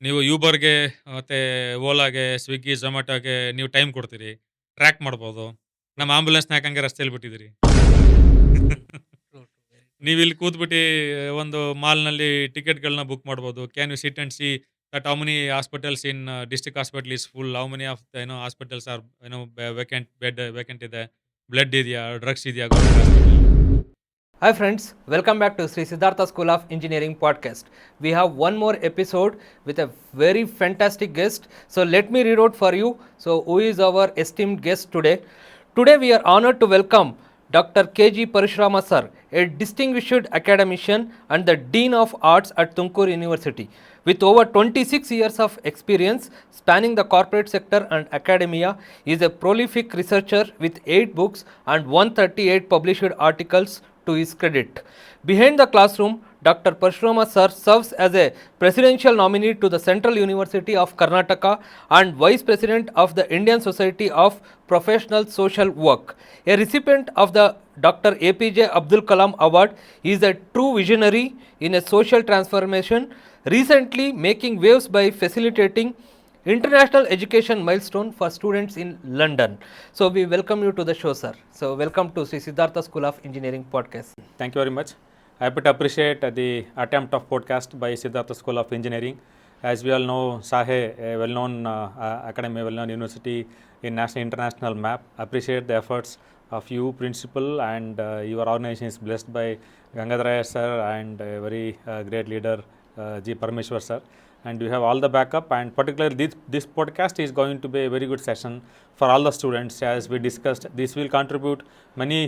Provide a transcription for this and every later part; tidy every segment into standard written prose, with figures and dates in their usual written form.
ನೀವು ಯೂಬರ್‌ಗೆ ಮತ್ತೆ ಓಲಾಗೆ, ಸ್ವಿಗ್ಗಿ, ಝೊಮ್ಯಾಟೋಗೆ ನೀವು ಟೈಮ್ ಕೊಡ್ತೀರಿ. ಟ್ರ್ಯಾಕ್ ಮಾಡ್ಬೋದು. ನಮ್ಮ ಆಂಬ್ಯುಲೆನ್ಸ್‌ನ ಯಾಕಂಗೆ ರಸ್ತೆಯಲ್ಲಿ ಬಿಟ್ಟಿದ್ದೀರಿ. ನೀವಿಲ್ಲಿ ಕೂತ್ಬಿಟ್ಟು ಒಂದು ಮಾಲ್‌ನಲ್ಲಿ ಟಿಕೆಟ್‌ಗಳನ್ನ ಬುಕ್ ಮಾಡ್ಬೋದು. Can you sit and see that how many hospitals in district hospital is full. How many of hospitals are vacant bed vacant ಇದೆ. ಬ್ಲಡ್ ಇದೆಯಾ? ಡ್ರಗ್ಸ್ ಇದೆಯಾ ಗವರ್ನಮೆಂಟ್ ಹಾಸ್ಪಿಟಲಲ್ಲಿ? Hi friends, welcome back to Sri Siddhartha School of Engineering podcast. We have one more episode with a very fantastic guest. So let me read out for you. So who is our esteemed guest today? Today we are honored to welcome Dr. K.G. Parashurama sir, a distinguished academician and the Dean of Arts at Tumkur University. With over 26 years of experience spanning the corporate sector and academia, he is a prolific researcher with 8 books and 138 published articles to his credit. Behind the classroom, Dr. Parashurama sir serves as a presidential nominee to the Central University of Karnataka and vice president of the Indian Society of Professional Social Work. A recipient of the Dr. A.P.J. Abdul Kalam Award, he is a true visionary in a social transformation, recently making waves by facilitating international education milestone for students in London. So we welcome you to the show, sir. So welcome to Sri Siddhartha School of Engineering podcast. Thank you very much. Happy to appreciate the attempt of podcast by Siddhartha School of Engineering. As we all know, SAHE, a well-known academy, a well-known university in national international map. Appreciate the efforts of you, principal, and your organization is blessed by Gangadharaya sir and a very great leader, G. Parameshwar sir. And you have all the backup, and particularly this podcast is going to be a very good session for all the students. As we discussed, this will contribute many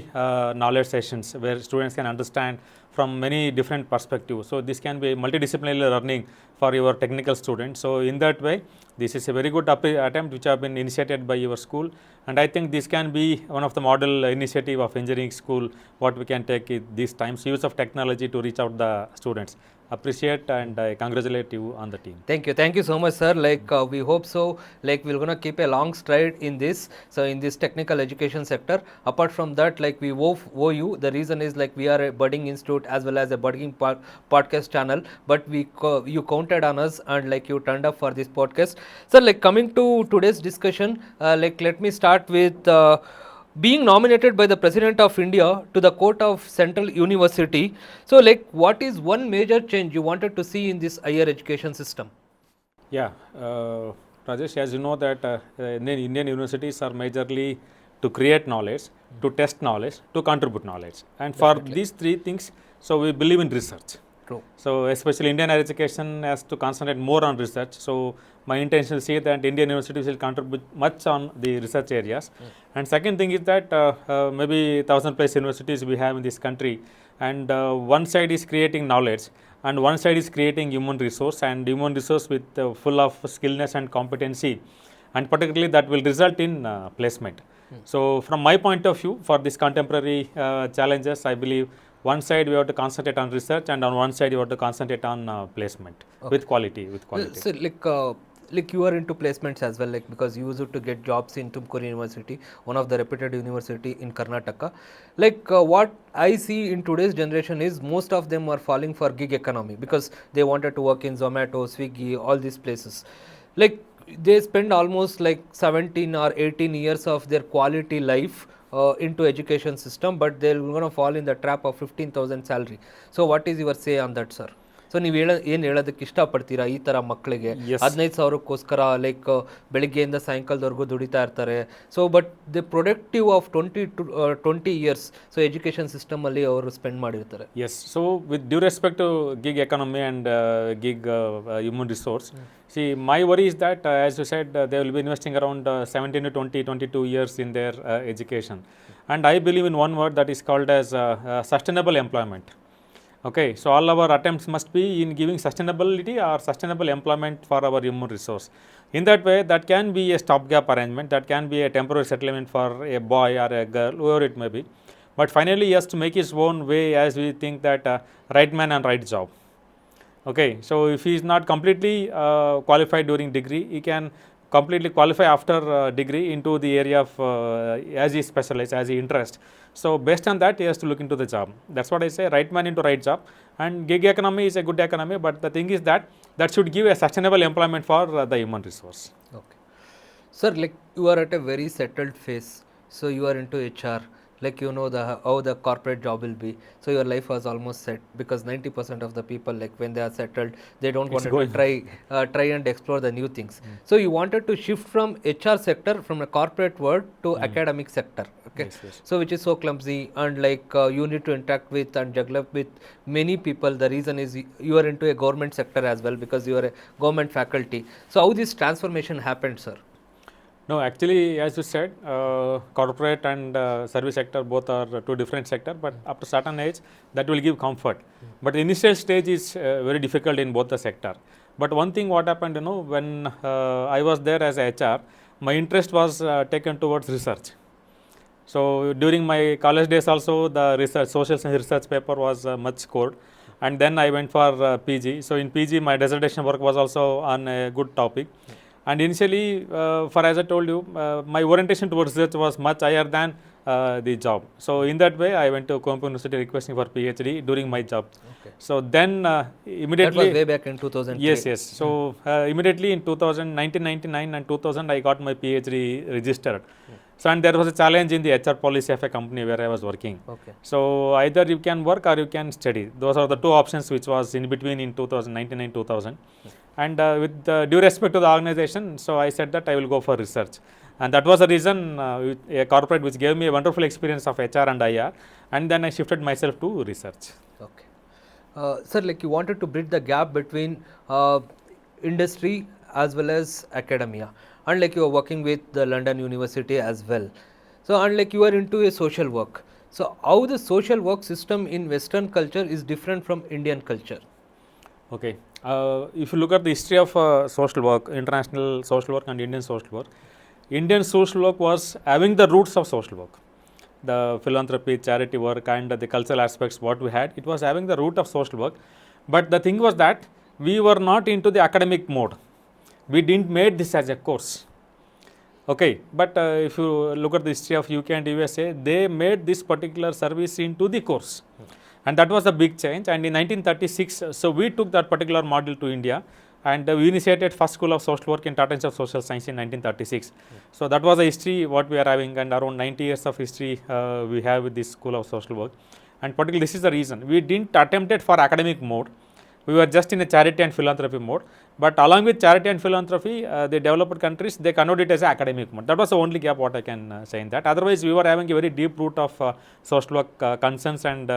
knowledge sessions where students can understand from many different perspectives. So this can be multidisciplinary learning for your technical students. So in that way, this is a very good attempt which have been initiated by your school, and I think this can be one of the model initiative of engineering school what we can take at these times, use of technology to reach out the students. Appreciate and I congratulate you on the team. Thank you so much, sir. We hope so. We're gonna keep a long stride in this. So in this technical education sector. Apart from that, we owe you. The reason is we are a budding institute as well as a budding podcast channel. But you counted on us and you turned up for this podcast. So coming to today's discussion, let me start with. Being nominated by the President of India to the Court of Central University. So what is one major change you wanted to see in this higher education system? Yeah, Rajesh, as you know that Indian universities are majorly to create knowledge, to test knowledge, to contribute knowledge. And Definitely. for these three things, so we believe in research. True. So especially Indian higher education has to concentrate more on research. So my intention is here that Indian universities will contribute much on the research areas. And second thing is that maybe 1,000+ universities we have in this country, and one side is creating knowledge and one side is creating human resource, and human resource with full of skillness and competency, and particularly that will result in placement. So from my point of view, for this contemporary challenges, I believe one side we have to concentrate on research, and on one side you have to concentrate on placement. Okay. With quality. So you are into placements as well, because you used to get jobs in Tumkur University, one of the reputed university in Karnataka. What I see in today's generation is most of them are falling for gig economy because they wanted to work in Zomato, Swiggy, all these places. They spend almost 17 or 18 years of their quality life into education system, but they're going to fall in the trap of 15,000 salary. So what is your say on that, sir? So ನೀವು ಏನು ಹೇಳೋದಕ್ಕೆ ಇಷ್ಟಪಡ್ತೀರಾ ಈ ಥರ ಮಕ್ಕಳಿಗೆ? 15,000ಕ್ಕೋಸ್ಕರ ಬೆಳಿಗ್ಗೆಯಿಂದ ಸಾಯಂಕಾಲದವರೆಗೂ ದುಡಿತಾ ಇರ್ತಾರೆ. So but the productive of 20 years so education ಸಿಸ್ಟಮಲ್ಲಿ ಅವರು ಸ್ಪೆಂಡ್ ಮಾಡಿರ್ತಾರೆ. Yes, so with due respect to gig economy and gig human resource, see, my worry is that as you said, they will be investing around 17 to 20, 22 years in their education. And I believe in one word that is called as sustainable employment. Okay, so all our attempts must be in giving sustainability or sustainable employment for our human resource. In that way, that can be a stopgap arrangement, that can be a temporary settlement for a boy or a girl, whoever it may be. But finally, he has to make his own way, as we think that right man and right job. Okay, so if he is not completely qualified during degree, he can completely qualify after degree into the area of as he specializes, as he interest. So based on that, he has to look into the job. That's what I say, right man into right job. And gig economy is a good economy, but the thing is that that should give a sustainable employment for the human resource. Okay. Sir, like you are at a very settled phase. So you are into HR. Like you know how the corporate job will be. So your life was almost set because 90% of the people, like when they are settled, they don't want to going try and explore the new things. So you wanted to shift from HR sector from a corporate world to academic sector. Okay. Yes, yes. So which is so clumsy and like you need to interact with and juggle up with many people. The reason is you are into a government sector as well because you are a government faculty. So how this transformation happened, sir? No, actually, as you said, corporate and service sector both are two different sector, but up to certain age, that will give comfort. But the initial stage is very difficult in both the sector. But one thing what happened, when I was there as a HR, my interest was taken towards research. So during my college days also, the research, social science research paper was much scored. And then I went for PG. So in PG, my dissertation work was also on a good topic. And initially, as I told you, my orientation towards research was much higher than the job. So in that way, I went to Tumkur University requesting for PhD during my job. Okay. So then immediately. That was way back in 2003. Yes. So immediately in 1999 and 2000, I got my PhD registered. So and there was a challenge in the HR policy of a company where I was working. Okay. So either you can work or you can study. Those are the two options which was in between in 2000. And with due respect to the organization, so I said that I will go for research. And that was the reason a corporate which gave me a wonderful experience of HR and IR. And then I shifted myself to research. Okay. Sir, like you wanted to bridge the gap between industry as well as academia. And like you are working with the London University as well. So, and like you are into a social work. So, how the social work system in Western culture is different from Indian culture? Okay. If you look at the history of social work, international social work and Indian social work was having the roots of social work. The philanthropy, charity work and the cultural aspects what we had, it was having the root of social work. But the thing was that we were not into the academic mode. We didn't make this as a course. Okay, but if you look at the history of UK and USA, they made this particular service into the course. And that was a big change. And in 1936, so we took that particular model to India and we initiated first school of social work in Tata Institute of Social Science in 1936. So that was a history what we are having, and around 90 years of history we have with this school of social work. And particularly this is the reason. We didn't attempt it for academic mode. We were just in a charity and philanthropy mode. But along with charity and philanthropy, the developed countries, they convert it as academic mode. That was the only gap what I can say in that. Otherwise, we were having a very deep root of social work concerns and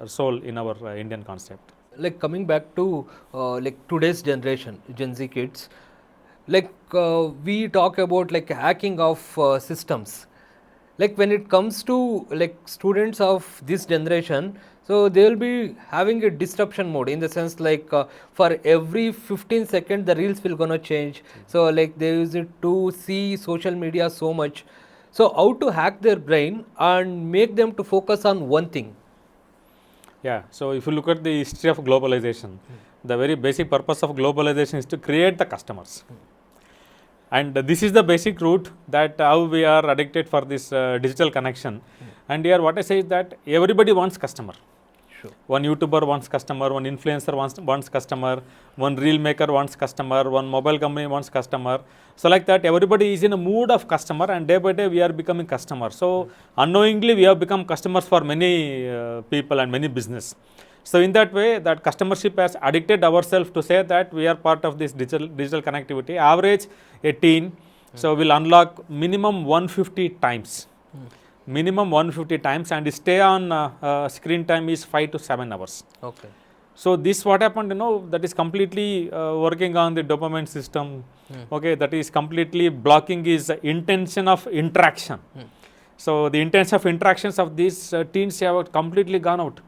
soul in our Indian concept. Like coming back to like today's generation, Gen Z kids, like we talk about like hacking of systems. Like when it comes to like students of this generation, so they will be having a disruption mode in the sense like for every 15 seconds the reels will gonna change. So like they use it to see social media so much. So how to hack their brain and make them to focus on one thing? Yeah, so if you look at the history of globalization, the very basic purpose of globalization is to create the customers. And this is the basic root that how we are addicted for this digital connection. And here what I say is that everybody wants customer. Sure. One YouTuber wants customer, one influencer wants customer, one reel maker wants customer, one mobile company wants customer. So like that, everybody is in a mood of customer, and day by day we are becoming customer. So unknowingly we have become customers for many people and many business. So in that way, that customership has addicted ourselves to say that we are part of this digital connectivity. Average a teen, so will unlock minimum 150 times. Minimum 150 times, and stay on screen time is 5 to 7 hours. Okay. So this what happened, that is completely working on the dopamine system. Okay, that is completely blocking his intention of interaction. So the intention of interactions of these teens have completely gone out.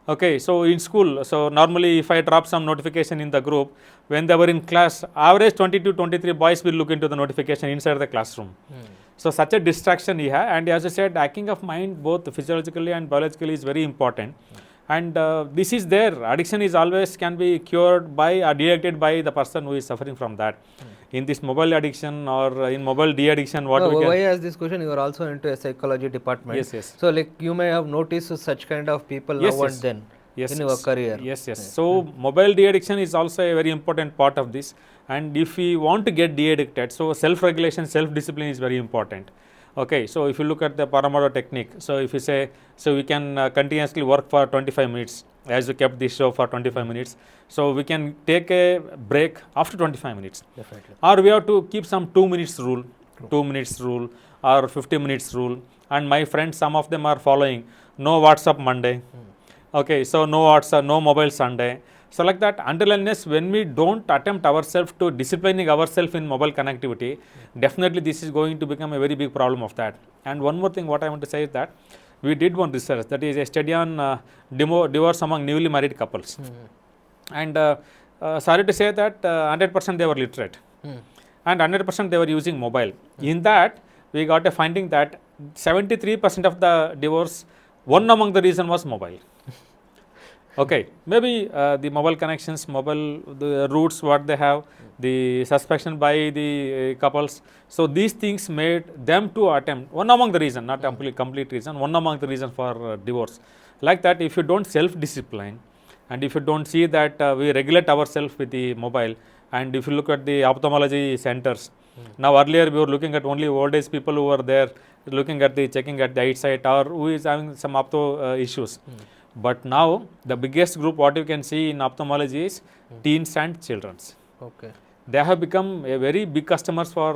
Okay, so in school, so normally if I drop some notification in the group, when they were in class, average 20 to 23 boys will look into the notification inside the classroom. So such a distraction you have, and as I said, hacking of mind both physiologically and biologically is very important. And this is there. Addiction is always can be cured by or directed by the person who is suffering from that. In this mobile addiction or in mobile de-addiction, what we can... Why I ask this question? You are also into a psychology department. Yes, yes. So like you may have noticed such kind of people now and then. Yes, in your career. Yes, yes. So mobile de-addiction is also a very important part of this. And if we want to get de-addicted, so self-regulation, self-discipline is very important. Okay, so if you look at the Paramado technique, so if you say, so we can continuously work for 25 minutes, as we kept this show for 25 minutes, so we can take a break after 25 minutes. Definitely. Or we have to keep some 2 minutes rule, 2 minutes rule, or 50 minutes rule. And my friends, some of them are following no WhatsApp Monday. Okay, so no WhatsApp, no mobile Sunday. So like that, until unless when we don't attempt ourselves to disciplining ourselves in mobile connectivity, definitely this is going to become a very big problem of that. And one more thing what I want to say is that we did one research, that is a study on divorce among newly married couples. And sorry to say that 100% they were literate. And 100% they were using mobile. In that, we got a finding that 73% of the divorce, one among the reason was mobile. Okay, maybe the mobile connections, the routes what they have, the suspicion by the couples. So these things made them to attempt, one among the reason, not complete reason, one among the reason for divorce. Like that, if you don't self-discipline, and if you don't see that we regulate ourselves with the mobile, and if you look at the ophthalmology centers, now earlier we were looking at only old age people who were there, looking at the, checking at the eyesight, or who is having some opto issues. But now the biggest group what you can see in ophthalmology is teens and childrens. Okay. They have become a very big customers for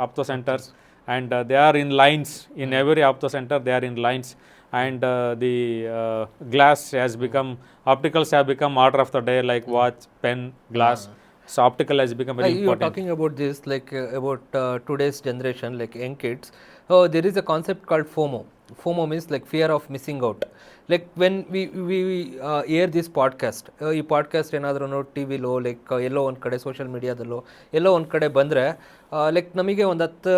opto centers, and they are in lines in every opto center. They are in lines, and the glass has become, opticals have become order of the day, like watch, pen, glass. So optical has become very You are important. talking about this, like about today's generation, like young kids. Oh, there is a concept called FOMO. FOMO means like fear of missing out. Like when we air this podcast, ಈ podcast ಏನಾದ್ರೂ T willow like ಎಲ್ಲೋ ಒಂದು ಕಡೆ social ಮೀಡಿಯಾದಲ್ಲೋ ಎಲ್ಲೋ ಒಂದು ಕಡೆ ಬಂದರೆ like ನಮಗೆ ಒಂದು 10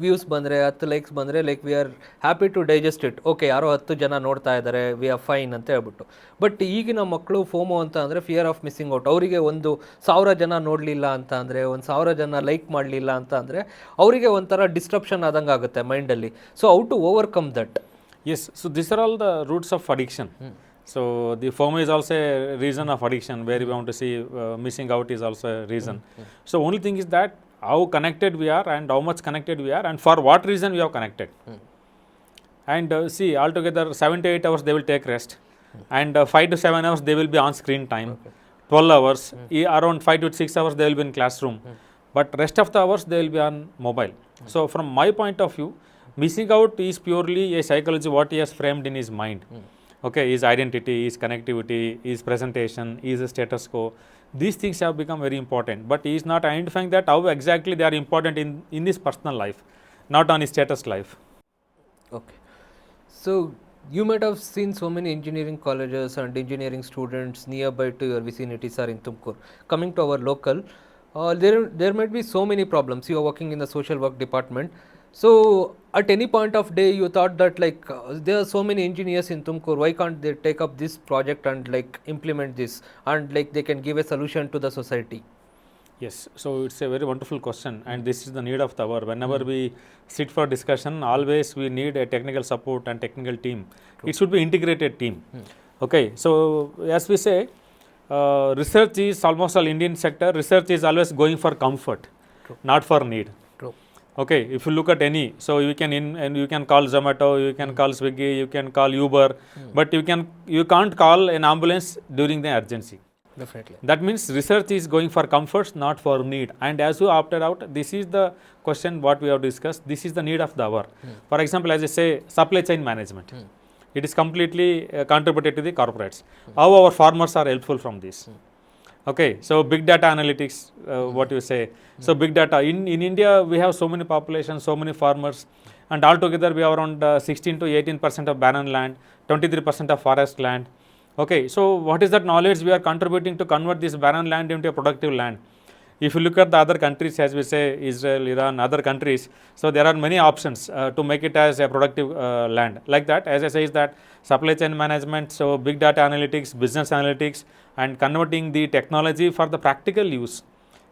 views ಬಂದರೆ 10 ಲೈಕ್ಸ್ ಬಂದರೆ like we are happy to digest it. Okay, ಯಾರೋ 10 ಜನ ನೋಡ್ತಾ ಇದ್ದಾರೆ, ವಿ ಆರ್ ಫೈನ್ ಅಂತ ಹೇಳ್ಬಿಟ್ಟು. ಬಟ್ ಈಗಿನ ಮಕ್ಕಳು ಫೋಮೋ ಅಂತ ಅಂದರೆ ಫಿಯರ್ ಆಫ್ ಮಿಸ್ಸಿಂಗ್ ಔಟ್. ಅವರಿಗೆ 1,000 ಜನ ನೋಡಲಿಲ್ಲ ಅಂತ ಅಂದರೆ, 1,000 ಜನ ಲೈಕ್ ಮಾಡಲಿಲ್ಲ ಅಂತ ಅಂದರೆ ಅವರಿಗೆ ಒಂಥರ ಡಿಸ್ಟ್ರಪ್ಷನ್ ಆದಂಗೆ ಆಗುತ್ತೆ ಮೈಂಡಲ್ಲಿ. So how to overcome that? Yes, so these are all the roots of addiction. So the FOMO is also a reason of addiction, where we want to see missing out is also a reason. So only thing is that how connected we are and how much connected we are and for what reason we are connected. And see, altogether 7 to 8 hours they will take rest, and 5 to 7 hours they will be on screen time. 12 hours, around 5 to 6 hours they will be in classroom, but rest of the hours they will be on mobile. So from my point of view, missing out is purely a psychology what he has framed in his mind. Okay, his identity, his connectivity, his presentation, his status quo. These things have become very important, but he is not identifying that how exactly they are important in his personal life, not on his status life. Okay. So you might have seen so many engineering colleges and engineering students nearby to your vicinities are in Tumkur. Coming to our local, there might be so many problems. You are working in the social work department. So at any point of day you thought that like there are so many engineers in Tumkur, why can't they take up this project and like implement this and like they can give a solution to the society? Yes, so it's a very wonderful question, and this is the need of the hour. Whenever we sit for discussion, always we need a technical support and technical team. It should be integrated team. Okay, so as we say, research is almost all Indian sector. Research is always going for comfort, not for need. Okay, if you look at any, so you can and you can call Zomato, you can call Swiggy, you can call Uber, but you can't call an ambulance during the urgency. Definitely. That means research is going for comforts, not for need. And as you opted out, this is the question what we have discussed. This is the need of the hour. For example, as I say, supply chain management. It is completely contributed to the corporates. How our farmers are helpful from this. Okay, so big data analytics, what you say. So big data, in India we have so many population, so many farmers, and altogether we have around 16 to 18% of barren land, 23% of forest land. Okay, so what is that knowledge we are contributing to convert this barren land into a productive land? If you look at the other countries, as we say, Israel, Iran, other countries, so there are many options to make it as a productive land. Like that, as I say, is that supply chain management, so big data analytics, business analytics, and converting the technology for the practical use.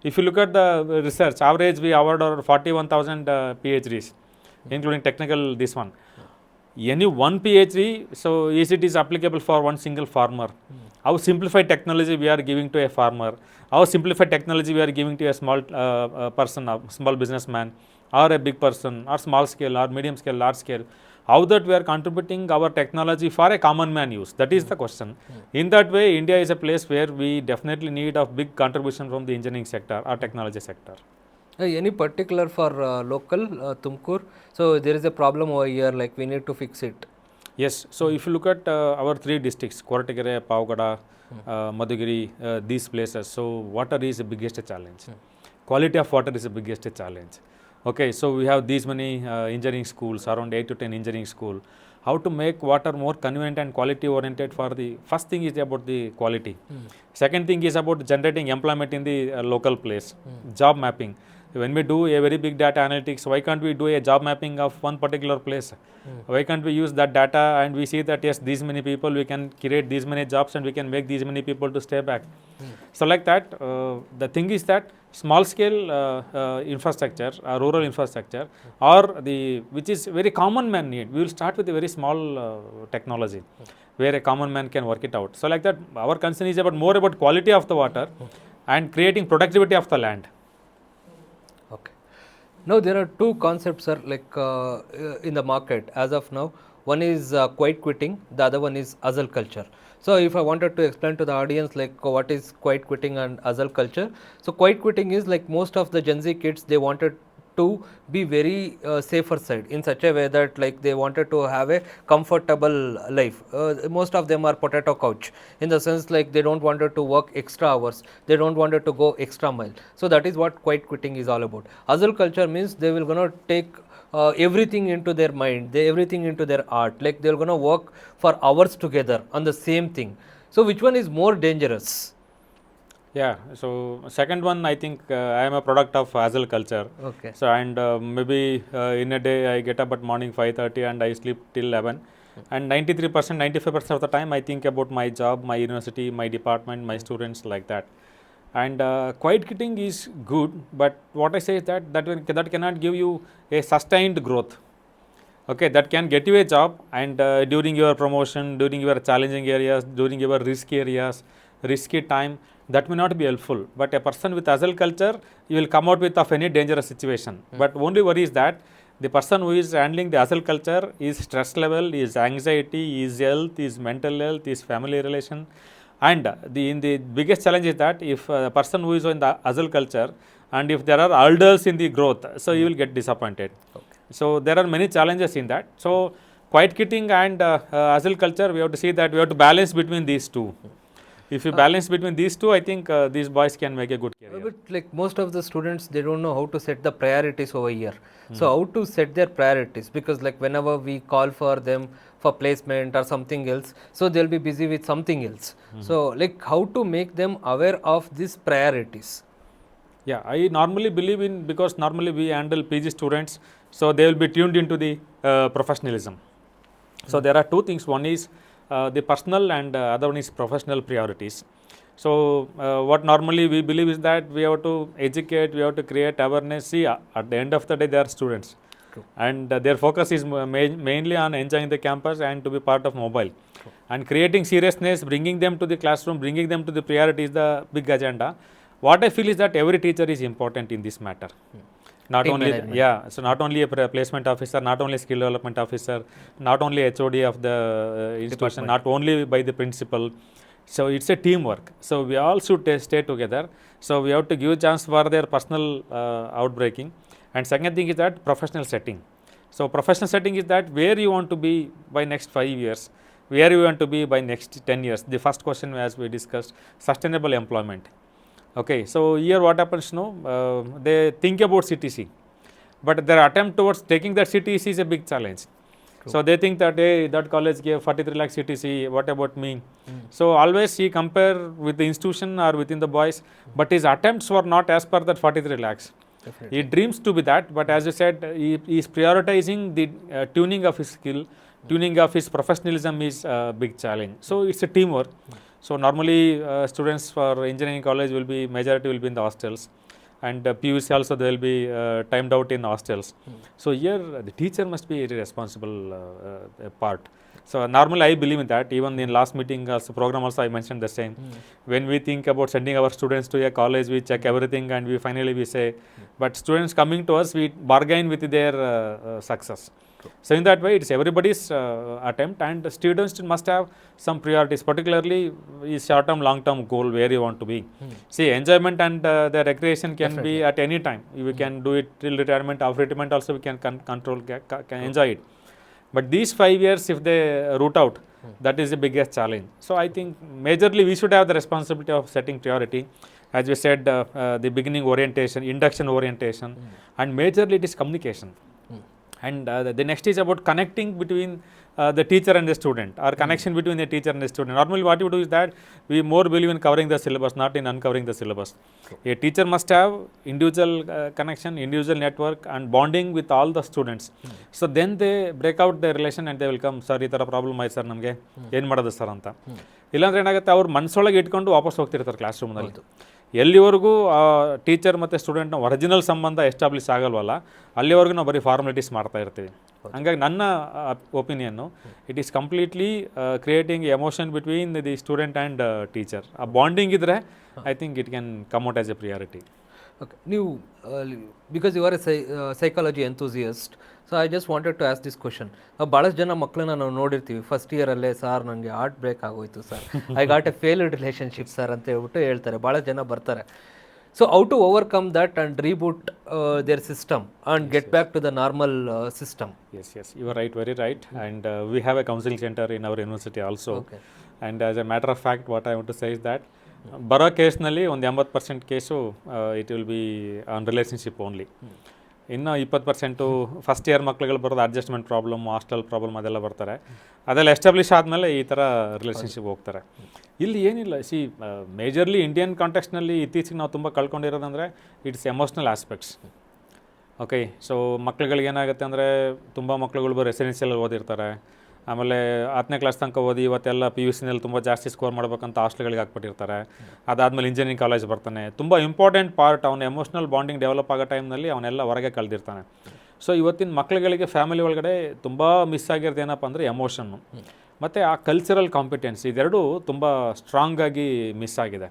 If you look at the research, average we award over 41,000 PhDs, including technical this one. Any one PhD, so is it is applicable for one single farmer. How simplified technology we are giving to a farmer, how simplified technology we are giving to a small person, a small businessman, or a big person, or small scale, or medium scale, large scale. How that we are contributing our technology for a common man use. That is the question. In that way, India is a place where we definitely need a big contribution from the engineering sector or technology sector. Any particular for local Tumkur? So there is a problem over here, like we need to fix it. Yes. So if you look at our three districts, Koratigere, Pavagada, Madhugiri, these places, so water is the biggest challenge. Quality of water is the biggest challenge. Okay, so we have these many engineering schools, around 8 to 10 engineering school. How to make water more convenient and quality oriented for the, first thing is about the quality. Second thing is about generating employment in the local place, job mapping. When we do a very big data analytics, why can't we do a job mapping of one particular place? Why can't we use that data and we see that yes, these many people, we can create these many jobs and we can make these many people to stay back. So like that, the thing is that small scale infrastructure, rural infrastructure, or the which is very common man need. We will start with a very small technology where a common man can work it out. So like that, our concern is about more about quality of the water and creating productivity of the land. Okay. Now there are two concepts, sir, like in the market as of now. One is quiet quitting, the other one is hustle culture. So if I wanted to explain to the audience like what is quiet quitting and hustle culture. So quiet quitting is like most of the Gen Z kids, they wanted to be very safer side in such a way that like they wanted to have a comfortable life. Most of them are potato couch in the sense like they don't wanted to work extra hours, they don't wanted to go extra mile. So that is what quiet quitting is all about. Hustle culture means they will gonna take everything into their mind, everything into their art, like they're gonna work for hours together on the same thing. So which one is more dangerous? Yeah, so second one, I think I am a product of hustle culture. Okay. So and maybe in a day I get up at morning 5:30 and I sleep till 11. And 93%, 95% of the time I think about my job, my university, my department, my students, like that. And quiet quitting is good, but what I say is that cannot give you a sustained growth. Okay, that can get you a job, and during your promotion, during your challenging areas, during your risky areas, risky time, that may not be helpful. But a person with hustle culture, you will come out with of any dangerous situation. But only worry is that the person who is handling the hustle culture is stress level, is anxiety, is health, is mental health, is family relation. And the biggest challenge is that if a person who is in the hustle culture, and if there are hurdles in the growth, so you will get disappointed. Okay. So there are many challenges in that. So quiet quitting and hustle culture, we have to see that we have to balance between these two. If you balance between these two, I think these boys can make a good career. But like most of the students, they don't know how to set the priorities over here. So how to set their priorities? Because like whenever we call for them for placement or something else, so they'll be busy with something else. So like how to make them aware of these priorities? Yeah, I normally believe in, because normally we handle PG students, so they will be tuned into the professionalism. So there are two things. One is the personal, and other one is professional priorities. So what normally we believe is that we have to educate, we have to create awareness. See, at the end of the day, they are students. True. And their focus is mainly on enjoying the campus and to be part of mobile. True. And creating seriousness, bringing them to the classroom, bringing them to the priority is the big agenda. What I feel is that every teacher is important in this matter. Not Team only, management. yeah, so not only a placement officer, not only skill development officer, not only HOD of the institution, Department. not only by the principal. So it's a teamwork. So we all should stay together. So we have to give chance for their personal outbreaking. And second thing is that professional setting. So professional setting is that where you want to be by next 5 years, where you want to be by next 10 years. The first question, as we discussed, sustainable employment. Okay, so here what happens now, they think about CTC, but their attempt towards taking that CTC is a big challenge. True. So they think that, hey, that college gave 43 lakh CTC, what about me? So always he compare with the institution or within the boys, but his attempts were not as per that 43 lakhs. Definitely. He dreams to be that, but as you said, he is prioritizing the tuning of his skill, tuning of his professionalism is a big challenge. So it's a teamwork. So normally students for engineering college will be, majority will be in the hostels. and PUC also they will be timed out in hostels. So here the teacher must be a responsible part. So normally I believe in that. Even in last meeting also program also I mentioned the same. When we think about sending our students to a college, we check everything and we finally we say, but students coming to us, we bargain with their success. So in that way, it's everybody's attempt, and students must have some priorities, particularly is short-term, long-term goal where you want to be. See, enjoyment and the recreation can be at any time. We can do it till retirement. After retirement also we can control, can enjoy it. But these 5 years, if they root out, that is the biggest challenge. So I think majorly we should have the responsibility of setting priority. As we said, the beginning orientation, induction orientation, and majorly it is communication. And the next is about connecting between the teacher and the student, or connection between the teacher and the student. Normally what you do is that we more believe in covering the syllabus, not in uncovering the syllabus. A teacher must have individual connection, individual network and bonding with all the students. So then they break out their relation and they will come, sir ಈ ಥರ problem ಆಯ್ತು sir, ನಮಗೆ ಏನು ಮಾಡೋದು sir ಅಂತ. ಇಲ್ಲಾಂದ್ರೆ ಏನಾಗುತ್ತೆ, ಅವ್ರು ಮನಸ್ಸೊಳಗೆ ಇಟ್ಕೊಂಡು ವಾಪಸ್ ಹೋಗ್ತಿರ್ತಾರೆ ಕ್ಲಾಸ್ ರೂಮ್ನಲ್ಲಿ. ಎಲ್ಲಿವರೆಗೂ ಆ ಟೀಚರ್ ಮತ್ತು ಸ್ಟೂಡೆಂಟ್ನ ಒರಿಜಿನಲ್ ಸಂಬಂಧ ಎಸ್ಟಾಬ್ಲಿಷ್ ಆಗಲ್ವಲ್ಲ, ಅಲ್ಲಿವರೆಗೂ ನಾವು ಬರೀ ಫಾರ್ಮಾಲಿಟೀಸ್ ಮಾಡ್ತಾ ಇರ್ತೀವಿ. ಹಂಗಾಗಿ ನನ್ನ ಒಪಿನಿಯನ್ನು, it is completely creating emotion between the student and teacher. ಆ ಬಾಂಡಿಂಗ್ ಇದ್ದರೆ I think it can come out as a priority. Okay, ನೀವು because you are a psychology enthusiast, so I just wanted to ask this question. ಭಾಳಷ್ಟು ಜನ ಮಕ್ಕಳನ್ನ ನಾವು ನೋಡಿರ್ತೀವಿ, first ಇಯರಲ್ಲೇ sir ನನಗೆ ಹಾರ್ಟ್ ಬ್ರೇಕ್ ಆಗೋಯ್ತು sir, I got a failed relationship sir ಅಂತ ಹೇಳ್ಬಿಟ್ಟು ಹೇಳ್ತಾರೆ. ಭಾಳ ಜನ ಬರ್ತಾರೆ. So how to overcome that and reboot their system and get back to the normal system? Yes, you are right, very right. And we have a counseling center in our university also. Okay. And as a matter of fact, what I want to say is that ಬರೋ ಕೇಸ್ನಲ್ಲಿ ಒಂದು 80% case it will be on relationship only. ಇನ್ನು 20% first year ಮಕ್ಳುಗಳು ಬರೋದು adjustment problem, hostel problem ಅದೆಲ್ಲ ಬರ್ತಾರೆ. ಅದೆಲ್ಲ establish ಆದಮೇಲೆ ಈ ಥರ ರಿಲೇಷನ್ಶಿಪ್ ಹೋಗ್ತಾರೆ. ಇಲ್ಲಿ ಏನಿಲ್ಲ, ಸಿ ಮೇಜರ್ಲಿ ಇಂಡಿಯನ್ ಕಾಂಟೆಕ್ಸ್ನಲ್ಲಿ ಇತ್ತೀಚೆಗೆ ನಾವು ತುಂಬ ಕಳ್ಕೊಂಡಿರೋದಂದರೆ it's emotional aspects. Okay, so ಮಕ್ಳುಗಳಿಗೆ ಏನಾಗುತ್ತೆ ಅಂದರೆ, ತುಂಬ ಮಕ್ಳುಗಳು ರೆಸಿಡೆನ್ಷಿಯಲ್ ಓದಿರ್ತಾರೆ, ಆಮೇಲೆ 10ನೇ ಕ್ಲಾಸ್ ತನಕ ಓದಿ ಇವತ್ತೆಲ್ಲ PUCನಲ್ಲಿ ತುಂಬ ಜಾಸ್ತಿ ಸ್ಕೋರ್ ಮಾಡ್ಬೇಕಂತ ಹಾಸ್ಟೆಲ್ಗಳಿಗೆ ಹಾಕ್ಬಿಟ್ಟಿರ್ತಾರೆ. ಅದಾದಮೇಲೆ ಇಂಜಿನಿಯರಿಂಗ್ ಕಾಲೇಜ್ ಬರ್ತಾನೆ. ತುಂಬ ಇಂಪಾರ್ಟೆಂಟ್ ಪಾರ್ಟ್ ಅವನ ಎಮೋಷ್ನಲ್ ಬಾಂಡಿಂಗ್ ಡೆವಲಪ್ ಆಗೋ ಟೈಮ್ನಲ್ಲಿ ಅವನ್ನೆಲ್ಲ ಹೊರಗೆ ಕಳೆದಿರ್ತಾನೆ. ಸೊ ಇವತ್ತಿನ ಮಕ್ಳುಗಳಿಗೆ ಫ್ಯಾಮಿಲಿ ಒಳಗಡೆ ತುಂಬ ಮಿಸ್ ಆಗಿರೋದು ಏನಪ್ಪ ಅಂದರೆ ಎಮೋಷನ್ನು ಮತ್ತು ಆ ಕಲ್ಚರಲ್ ಕಾಂಪಿಟೆನ್ಸ್, ಇದೆರಡು ತುಂಬ ಸ್ಟ್ರಾಂಗಾಗಿ ಮಿಸ್ ಆಗಿದೆ.